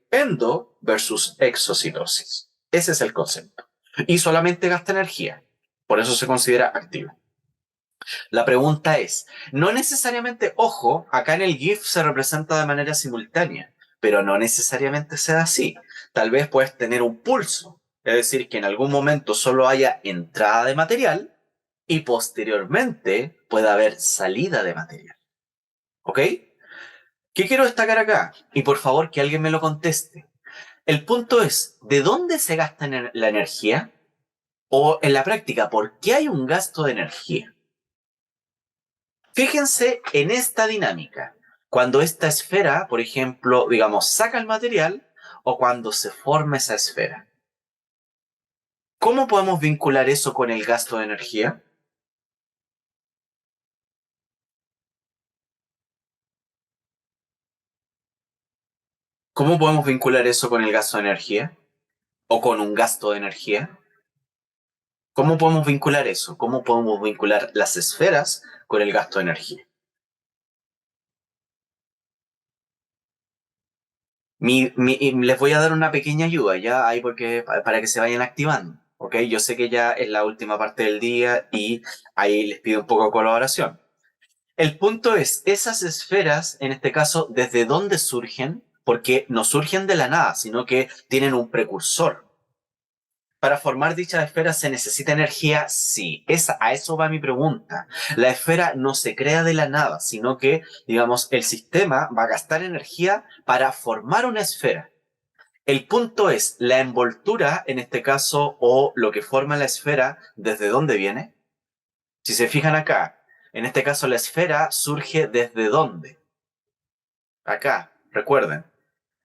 Endo versus exocitosis. Ese es el concepto. Y solamente gasta energía. Por eso se considera activo. La pregunta es, no necesariamente, ojo, acá en el GIF se representa de manera simultánea, pero no necesariamente sea así. Tal vez puedes tener un pulso, es decir, que en algún momento solo haya entrada de material y posteriormente pueda haber salida de material. ¿Ok? ¿Qué quiero destacar acá? Y por favor que alguien me lo conteste. El punto es, ¿de dónde se gasta la energía? O en la práctica, ¿por qué hay un gasto de energía? Fíjense en esta dinámica. Cuando esta esfera, por ejemplo, digamos, saca el material o cuando se forma esa esfera. ¿Cómo podemos vincular eso con el gasto de energía? ¿Cómo podemos vincular eso con el gasto de energía? ¿O con un gasto de energía? ¿Cómo podemos vincular eso? ¿Cómo podemos vincular las esferas con el gasto de energía? Y les voy a dar una pequeña ayuda ya ahí porque para que se vayan activando, ¿ok? Yo sé que ya es la última parte del día y ahí les pido un poco de colaboración. El punto es, esas esferas, en este caso, ¿desde dónde surgen? Porque no surgen de la nada, sino que tienen un precursor. Para formar dicha esfera se necesita energía, sí. A eso va mi pregunta. La esfera no se crea de la nada, sino que, digamos, el sistema va a gastar energía para formar una esfera. El punto es, la envoltura, en este caso, o lo que forma la esfera, ¿desde dónde viene? Si se fijan acá, en este caso la esfera surge ¿desde dónde? Acá, recuerden.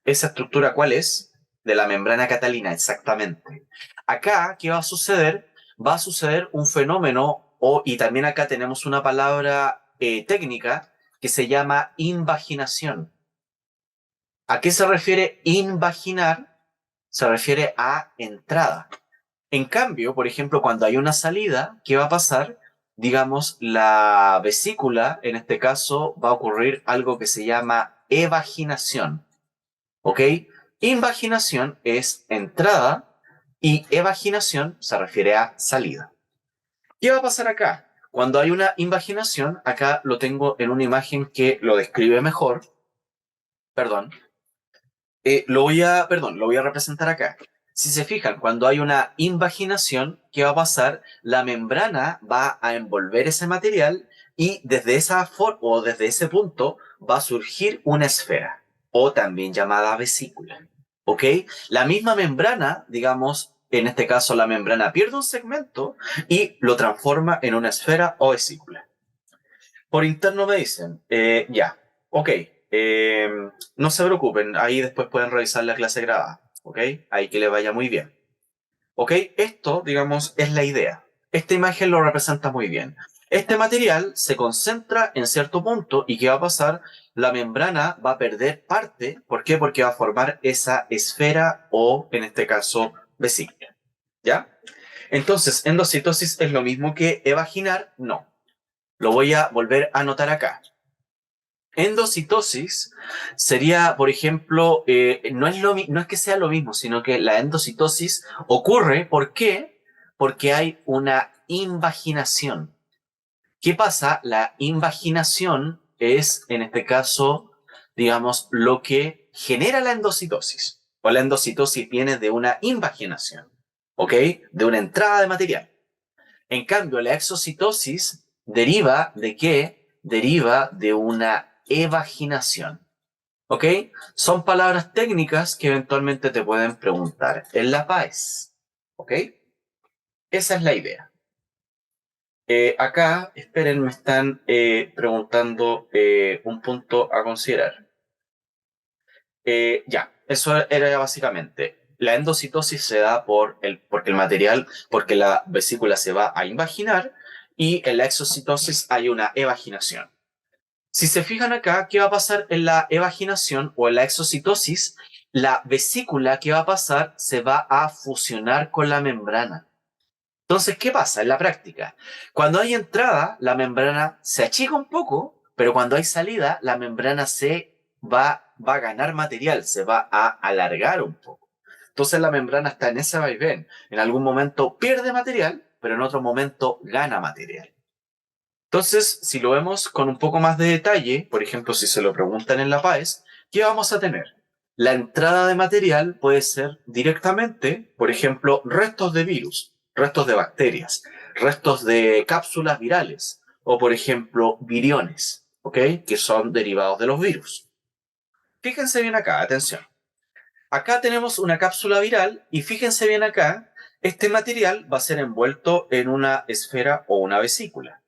¿Esa estructura cuál es? De la membrana catalina, exactamente. Acá, ¿qué va a suceder? Va a suceder un fenómeno, y también acá tenemos una palabra técnica que se llama invaginación. ¿A qué se refiere invaginar? Se refiere a entrada. En cambio, por ejemplo, cuando hay una salida, ¿qué va a pasar? Digamos, la vesícula, en este caso, va a ocurrir algo que se llama evaginación. ¿Ok? Invaginación es entrada y evaginación se refiere a salida. ¿Qué va a pasar acá? Cuando hay una invaginación, acá lo tengo en una imagen que lo describe mejor. Perdón. Lo voy a representar acá. Si se fijan, cuando hay una invaginación, ¿qué va a pasar? La membrana va a envolver ese material y desde esa forma o desde ese punto va a surgir una esfera, o también llamada vesícula. ¿Ok? La misma membrana, digamos, en este caso la membrana pierde un segmento y lo transforma en una esfera o vesícula. Por interno me dicen, ya, ok, eh, no se preocupen, ahí después pueden revisar la clase grabada, ok, ahí que les vaya muy bien. Ok, esto, digamos, es la idea. Esta imagen lo representa muy bien. Este material se concentra en cierto punto y ¿qué va a pasar? La membrana va a perder parte, ¿por qué? Porque va a formar esa esfera o, en este caso, vesícula, ¿ya? Entonces, endocitosis es lo mismo que evaginar, no. Lo voy a volver a anotar acá. Endocitosis sería, por ejemplo, no es que sea lo mismo, sino que la endocitosis ocurre, ¿por qué? Porque hay una invaginación. ¿Qué pasa? La invaginación es, en este caso, digamos, lo que genera la endocitosis. O la endocitosis viene de una invaginación, ¿ok? De una entrada de material. En cambio, la exocitosis deriva de qué? Deriva de una evaginación. ¿Ok? Son palabras técnicas que eventualmente te pueden preguntar en la PAES. ¿Ok? Esa es la idea. Acá, esperen, me están preguntando un punto a considerar. Ya, eso era básicamente. La endocitosis se da porque el material, porque la vesícula se va a invaginar y en la exocitosis hay una evaginación. Si se fijan acá, ¿qué va a pasar en la evaginación o en la exocitosis? La vesícula, ¿qué va a pasar? Se va a fusionar con la membrana. Entonces, ¿qué pasa en la práctica? Cuando hay entrada, la membrana se achica un poco, pero cuando hay salida, la membrana va a ganar material, se va a alargar un poco. Entonces la membrana está en ese vaivén. En algún momento pierde material, pero en otro momento gana material. Entonces, si lo vemos con un poco más de detalle, por ejemplo, si se lo preguntan en la PAES, ¿qué vamos a tener? La entrada de material puede ser directamente, por ejemplo, restos de virus, restos de bacterias, restos de cápsulas virales o, por ejemplo, viriones, ¿ok? Que son derivados de los virus. Fíjense bien acá, atención. Acá tenemos una cápsula viral y fíjense bien acá, este material va a ser envuelto en una esfera o una vesícula.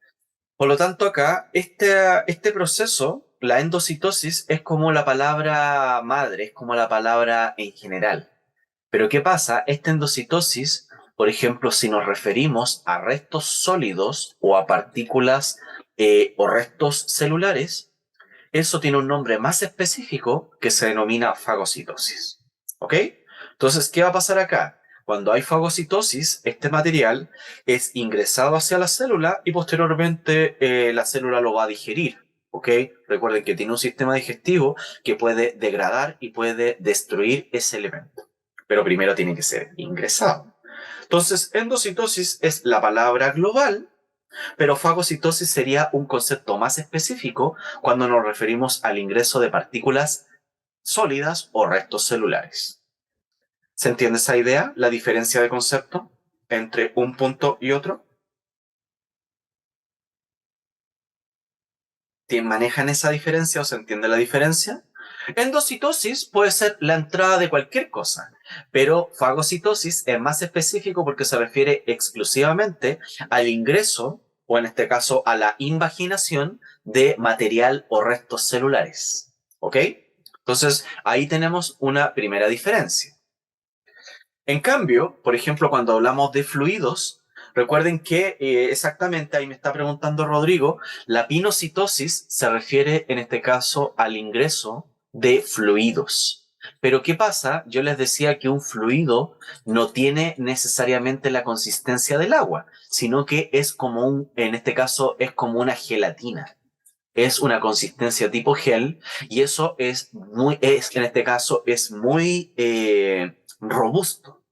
Por lo tanto, acá, este proceso, la endocitosis, es como la palabra madre, es como la palabra en general. Pero ¿qué pasa? Esta endocitosis, por ejemplo, si nos referimos a restos sólidos o a partículas o restos celulares, eso tiene un nombre más específico que se denomina fagocitosis. ¿Ok? Entonces, ¿qué va a pasar acá? Cuando hay fagocitosis, este material es ingresado hacia la célula y posteriormente la célula lo va a digerir. ¿Ok? Recuerden que tiene un sistema digestivo que puede degradar y puede destruir ese elemento. Pero primero tiene que ser ingresado. Entonces, endocitosis es la palabra global, pero fagocitosis sería un concepto más específico cuando nos referimos al ingreso de partículas sólidas o restos celulares. ¿Se entiende esa idea? La diferencia de concepto entre un punto y otro. ¿Manejan esa diferencia o se entiende la diferencia? Endocitosis puede ser la entrada de cualquier cosa, pero fagocitosis es más específico porque se refiere exclusivamente al ingreso, o en este caso a la invaginación de material o restos celulares. ¿Ok? Entonces, ahí tenemos una primera diferencia. En cambio, por ejemplo, cuando hablamos de fluidos, recuerden que exactamente, ahí me está preguntando Rodrigo, la pinocitosis se refiere en este caso al ingreso de fluidos. Pero ¿qué pasa? Yo les decía que un fluido no tiene necesariamente la consistencia del agua, sino que es como en este caso, es como una gelatina. Es una consistencia tipo gel y eso en este caso, es muy robusto.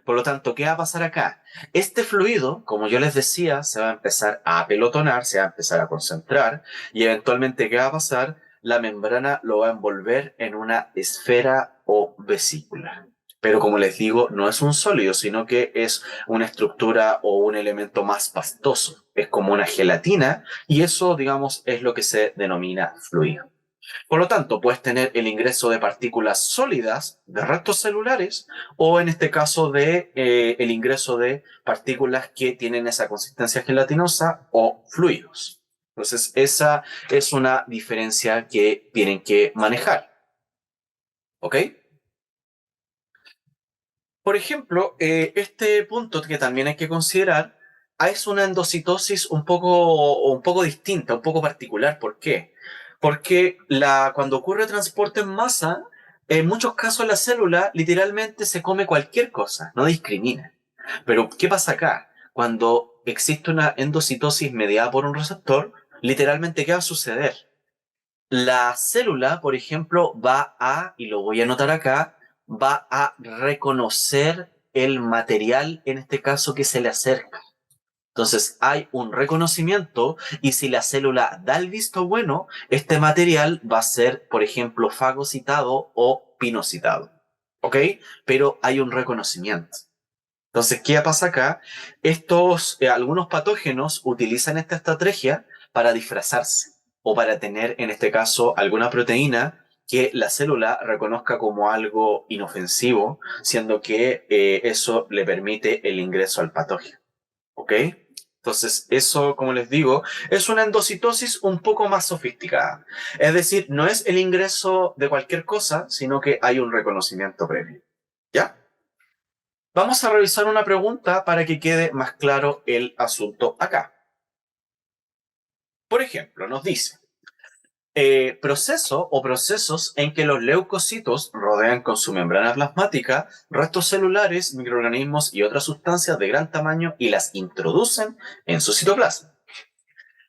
Por lo tanto, ¿qué va a pasar acá? Este fluido, como yo les decía, se va a empezar a apelotonar, se va a empezar a concentrar y eventualmente, ¿qué va a pasar? La membrana lo va a envolver en una esfera o vesícula. Pero como les digo, no es un sólido, sino que es una estructura o un elemento más pastoso. Es como una gelatina y eso, digamos, es lo que se denomina fluido. Por lo tanto, puedes tener el ingreso de partículas sólidas de restos celulares o en este caso el ingreso de partículas que tienen esa consistencia gelatinosa o fluidos. Entonces, esa es una diferencia que tienen que manejar. ¿Ok? Por ejemplo, este punto que también hay que considerar es una endocitosis un poco distinta, un poco particular. ¿Por qué? Porque cuando ocurre transporte en masa, en muchos casos la célula literalmente se come cualquier cosa, no discrimina. Pero, ¿qué pasa acá? Cuando existe una endocitosis mediada por un receptor, literalmente, ¿qué va a suceder? La célula, por ejemplo, y lo voy a anotar acá, va a reconocer el material, en este caso, que se le acerca. Entonces hay un reconocimiento y si la célula da el visto bueno, este material va a ser, por ejemplo, fagocitado o pinocitado. ¿Ok? Pero hay un reconocimiento. Entonces, ¿qué pasa acá? Algunos patógenos utilizan esta estrategia para disfrazarse o para tener, en este caso, alguna proteína que la célula reconozca como algo inofensivo, siendo que eso le permite el ingreso al patógeno. ¿Ok? Entonces, eso, como les digo, es una endocitosis un poco más sofisticada. Es decir, no es el ingreso de cualquier cosa, sino que hay un reconocimiento previo. ¿Ya? Vamos a revisar una pregunta para que quede más claro el asunto acá. Por ejemplo, nos dice, proceso o procesos en que los leucocitos rodean con su membrana plasmática restos celulares, microorganismos y otras sustancias de gran tamaño y las introducen en su citoplasma.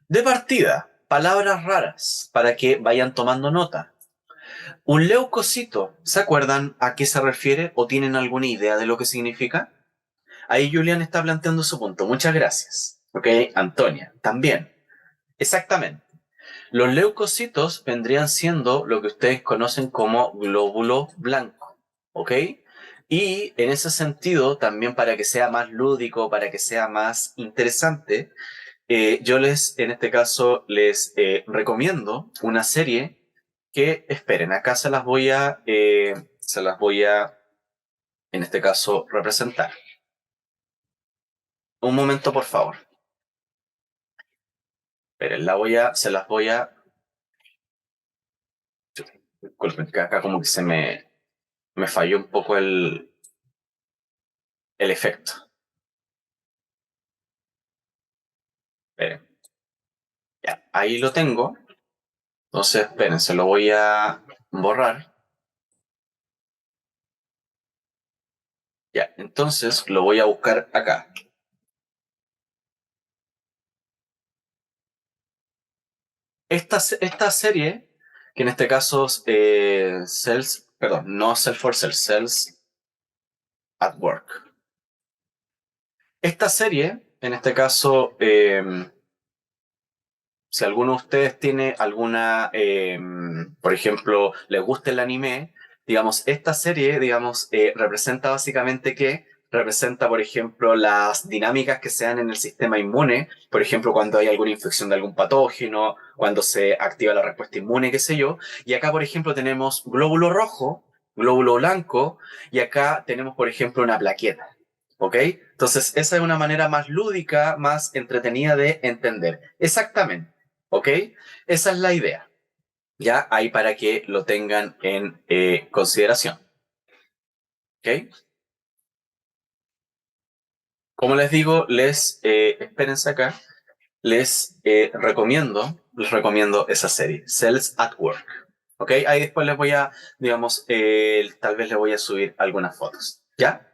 De partida, palabras raras para que vayan tomando nota. Un leucocito, ¿se acuerdan a qué se refiere o tienen alguna idea de lo que significa? Ahí Julián está planteando su punto. Muchas gracias. Ok, Antonia, también. Exactamente. Los leucocitos vendrían siendo lo que ustedes conocen como glóbulo blanco. ¿Ok? Y en ese sentido, también para que sea más lúdico, para que sea más interesante, yo en este caso, les recomiendo una serie que, esperen, acá se las voy a, en este caso, representar. Un momento, por favor. Esperen, se las voy a... Disculpen, que acá como que me falló un poco el efecto. Esperen. Ya, ahí lo tengo. Entonces, esperen, se lo voy a borrar. Ya, entonces lo voy a buscar acá. Esta serie, que en este caso Cells, perdón, no Cells for Cells, Cells at Work. Esta serie, en este caso, si alguno de ustedes tiene alguna, por ejemplo, les gusta el anime, digamos, esta serie, digamos, representa básicamente que representa, por ejemplo, las dinámicas que se dan en el sistema inmune, por ejemplo, cuando hay alguna infección de algún patógeno, cuando se activa la respuesta inmune, qué sé yo. Y acá, por ejemplo, tenemos glóbulo rojo, glóbulo blanco, y acá tenemos, por ejemplo, una plaqueta. ¿Ok? Entonces, esa es una manera más lúdica, más entretenida de entender. Exactamente. ¿Ok? Esa es la idea. Ya ahí para que lo tengan en consideración. ¿Ok? Como les digo, espérense acá, les recomiendo esa serie, Cells at Work. ¿Ok? Ahí después les voy a, digamos, tal vez les voy a subir algunas fotos. ¿Ya?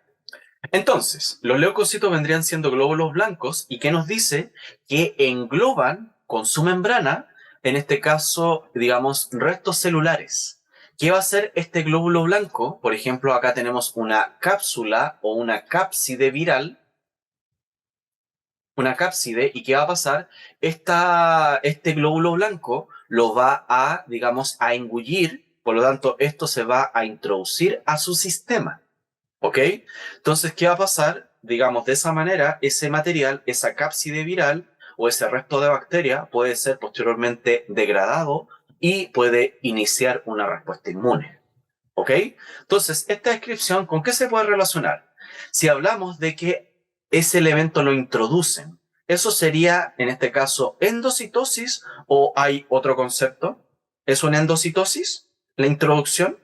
Entonces, los leucocitos vendrían siendo glóbulos blancos y que nos dice que engloban con su membrana, en este caso, digamos, restos celulares. ¿Qué va a hacer este glóbulo blanco? Por ejemplo, acá tenemos una cápsula o una cápside viral, una cápside, ¿y qué va a pasar? Este glóbulo blanco lo va a, digamos, a engullir, por lo tanto, esto se va a introducir a su sistema. ¿Ok? Entonces, ¿qué va a pasar? Digamos, de esa manera, ese material, esa cápside viral o ese resto de bacteria puede ser posteriormente degradado y puede iniciar una respuesta inmune. ¿Ok? Entonces, esta descripción, ¿con qué se puede relacionar? Si hablamos de que ese elemento lo introducen, ¿eso sería, en este caso, endocitosis o hay otro concepto? ¿Es una endocitosis la introducción?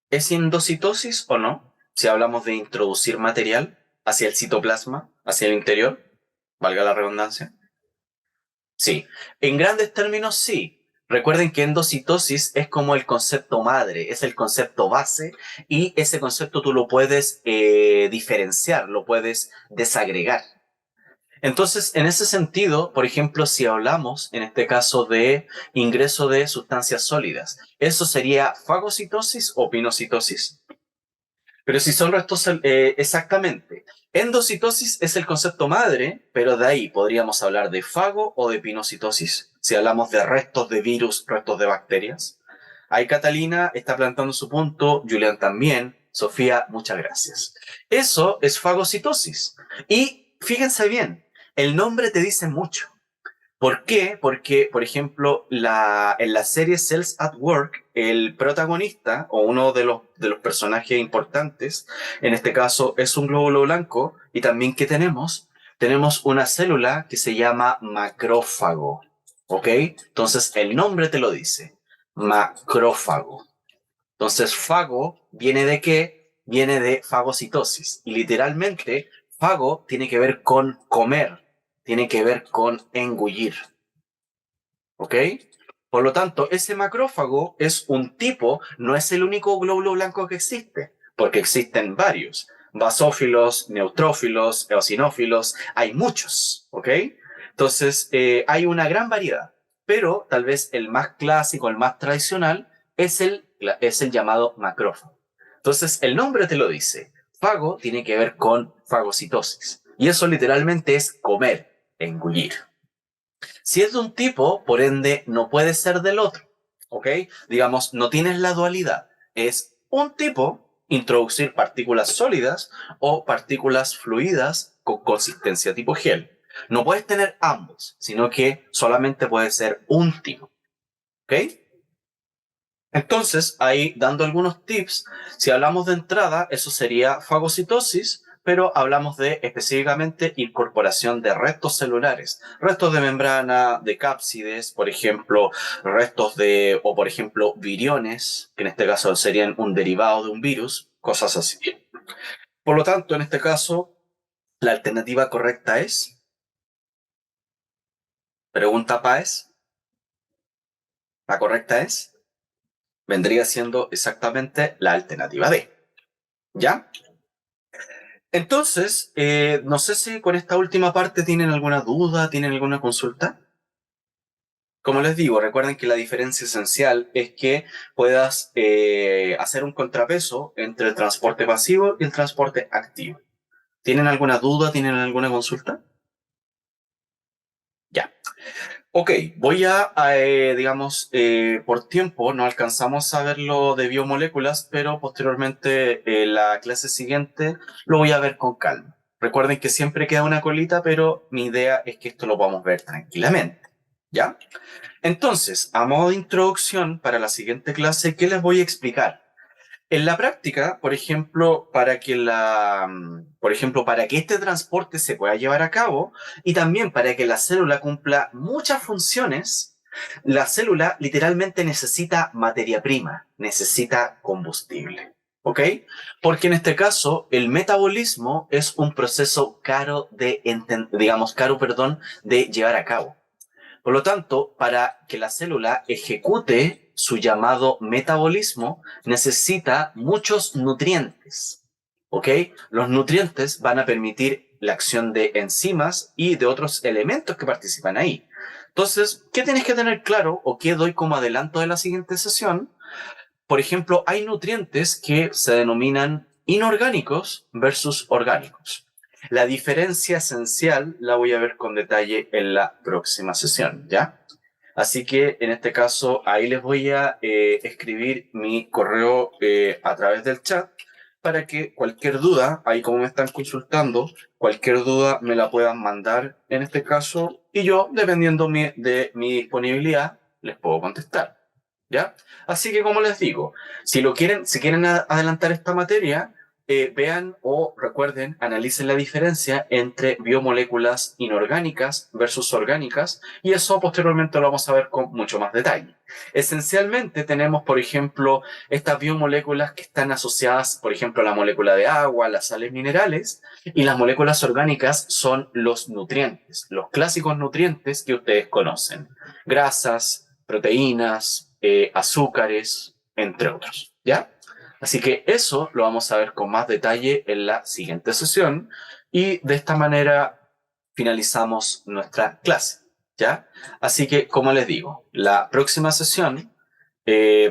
¿Es endocitosis o no? Si hablamos de introducir material hacia el citoplasma, hacia el interior, valga la redundancia. Sí, en grandes términos sí. Recuerden que endocitosis es como el concepto madre, es el concepto base y ese concepto tú lo puedes diferenciar, lo puedes desagregar. Entonces, en ese sentido, por ejemplo, si hablamos en este caso de ingreso de sustancias sólidas, ¿eso sería fagocitosis o pinocitosis? Pero si son restos, exactamente. Endocitosis es el concepto madre, pero de ahí podríamos hablar de fago o de pinocitosis, si hablamos de restos de virus, restos de bacterias. Ahí Catalina está plantando su punto, Julián también, Sofía, muchas gracias. Eso es fagocitosis. Y fíjense bien, el nombre te dice mucho. ¿Por qué? Porque, por ejemplo, en la serie Cells at Work, el protagonista o uno de los personajes importantes, en este caso es un glóbulo blanco, y también ¿qué tenemos? Tenemos una célula que se llama macrófago, ¿ok? Entonces el nombre te lo dice, macrófago. Entonces fago viene de qué? Viene de fagocitosis, y literalmente fago tiene que ver con comer, tiene que ver con engullir. ¿Ok? Por lo tanto, ese macrófago es un tipo, no es el único glóbulo blanco que existe, porque existen varios. Basófilos, neutrófilos, eosinófilos, hay muchos, ¿ok? Entonces, hay una gran variedad, pero tal vez el más clásico, el más tradicional, es el llamado macrófago. Entonces, el nombre te lo dice. Fago tiene que ver con fagocitosis, y eso literalmente es comer, engullir. Si es de un tipo, por ende, no puede ser del otro, ¿ok? Digamos, no tienes la dualidad. Es un tipo, introducir partículas sólidas o partículas fluidas con consistencia tipo gel. No puedes tener ambos, sino que solamente puede ser un tipo. ¿Ok? Entonces, ahí dando algunos tips, si hablamos de entrada, eso sería fagocitosis, pero hablamos de específicamente incorporación de restos celulares, restos de membrana, de cápsides, por ejemplo, o por ejemplo, viriones, que en este caso serían un derivado de un virus, cosas así. Por lo tanto, en este caso, la alternativa correcta es, pregunta Páez, la correcta es, vendría siendo exactamente la alternativa D. ¿Ya? Entonces, no sé si con esta última parte tienen alguna duda, tienen alguna consulta. Como les digo, recuerden que la diferencia esencial es que puedas hacer un contrapeso entre el transporte pasivo y el transporte activo. ¿Tienen alguna duda? ¿Tienen alguna consulta? Ya. Ok, voy digamos, por tiempo no alcanzamos a ver lo de biomoléculas, pero posteriormente la clase siguiente lo voy a ver con calma. Recuerden que siempre queda una colita, pero mi idea es que esto lo podamos ver tranquilamente. ¿Ya? Entonces, a modo de introducción para la siguiente clase, ¿qué les voy a explicar? En la práctica, por ejemplo, para que este transporte se pueda llevar a cabo y también para que la célula cumpla muchas funciones, la célula literalmente necesita materia prima, necesita combustible. ¿Ok? Porque en este caso, el metabolismo es un proceso caro de llevar a cabo. Por lo tanto, para que la célula ejecute su llamado metabolismo, necesita muchos nutrientes. ¿Ok? Los nutrientes van a permitir la acción de enzimas y de otros elementos que participan ahí. Entonces, ¿qué tienes que tener claro o qué doy como adelanto de la siguiente sesión? Por ejemplo, hay nutrientes que se denominan inorgánicos versus orgánicos. La diferencia esencial la voy a ver con detalle en la próxima sesión, ¿ya? Así que en este caso ahí les voy a escribir mi correo a través del chat para que cualquier duda, ahí como me están consultando, cualquier duda me la puedan mandar en este caso y yo, dependiendo de mi disponibilidad, les puedo contestar, ¿ya? Así que como les digo, si quieren adelantar esta materia, vean o recuerden, analicen la diferencia entre biomoléculas inorgánicas versus orgánicas y eso posteriormente lo vamos a ver con mucho más detalle. Esencialmente tenemos, por ejemplo, estas biomoléculas que están asociadas, por ejemplo, a la molécula de agua, las sales minerales, y las moléculas orgánicas son los nutrientes, los clásicos nutrientes que ustedes conocen, grasas, proteínas, azúcares, entre otros, ¿ya? Así que eso lo vamos a ver con más detalle en la siguiente sesión y de esta manera finalizamos nuestra clase, ¿ya? Así que, como les digo, la próxima sesión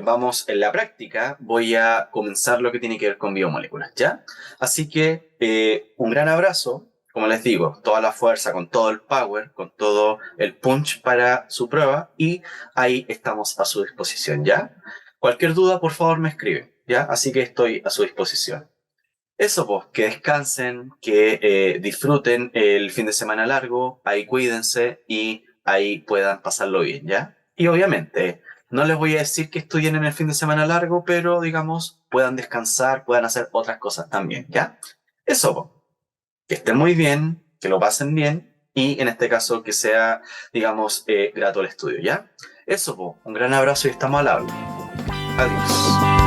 vamos en la práctica, voy a comenzar lo que tiene que ver con biomoléculas, ¿ya? Así que un gran abrazo, como les digo, toda la fuerza, con todo el power, con todo el punch para su prueba y ahí estamos a su disposición, ¿ya? Cualquier duda, por favor, me escriben, ¿ya? Así que estoy a su disposición. Eso pues, que descansen, que disfruten el fin de semana largo, ahí cuídense y ahí puedan pasarlo bien, ¿ya? Y obviamente, no les voy a decir que estudien en el fin de semana largo, pero digamos, puedan descansar, puedan hacer otras cosas también, ¿ya? Eso pues, que estén muy bien, que lo pasen bien y en este caso que sea, digamos, grato el estudio, ¿ya? Eso pues, un gran abrazo y estamos al habla. Adiós.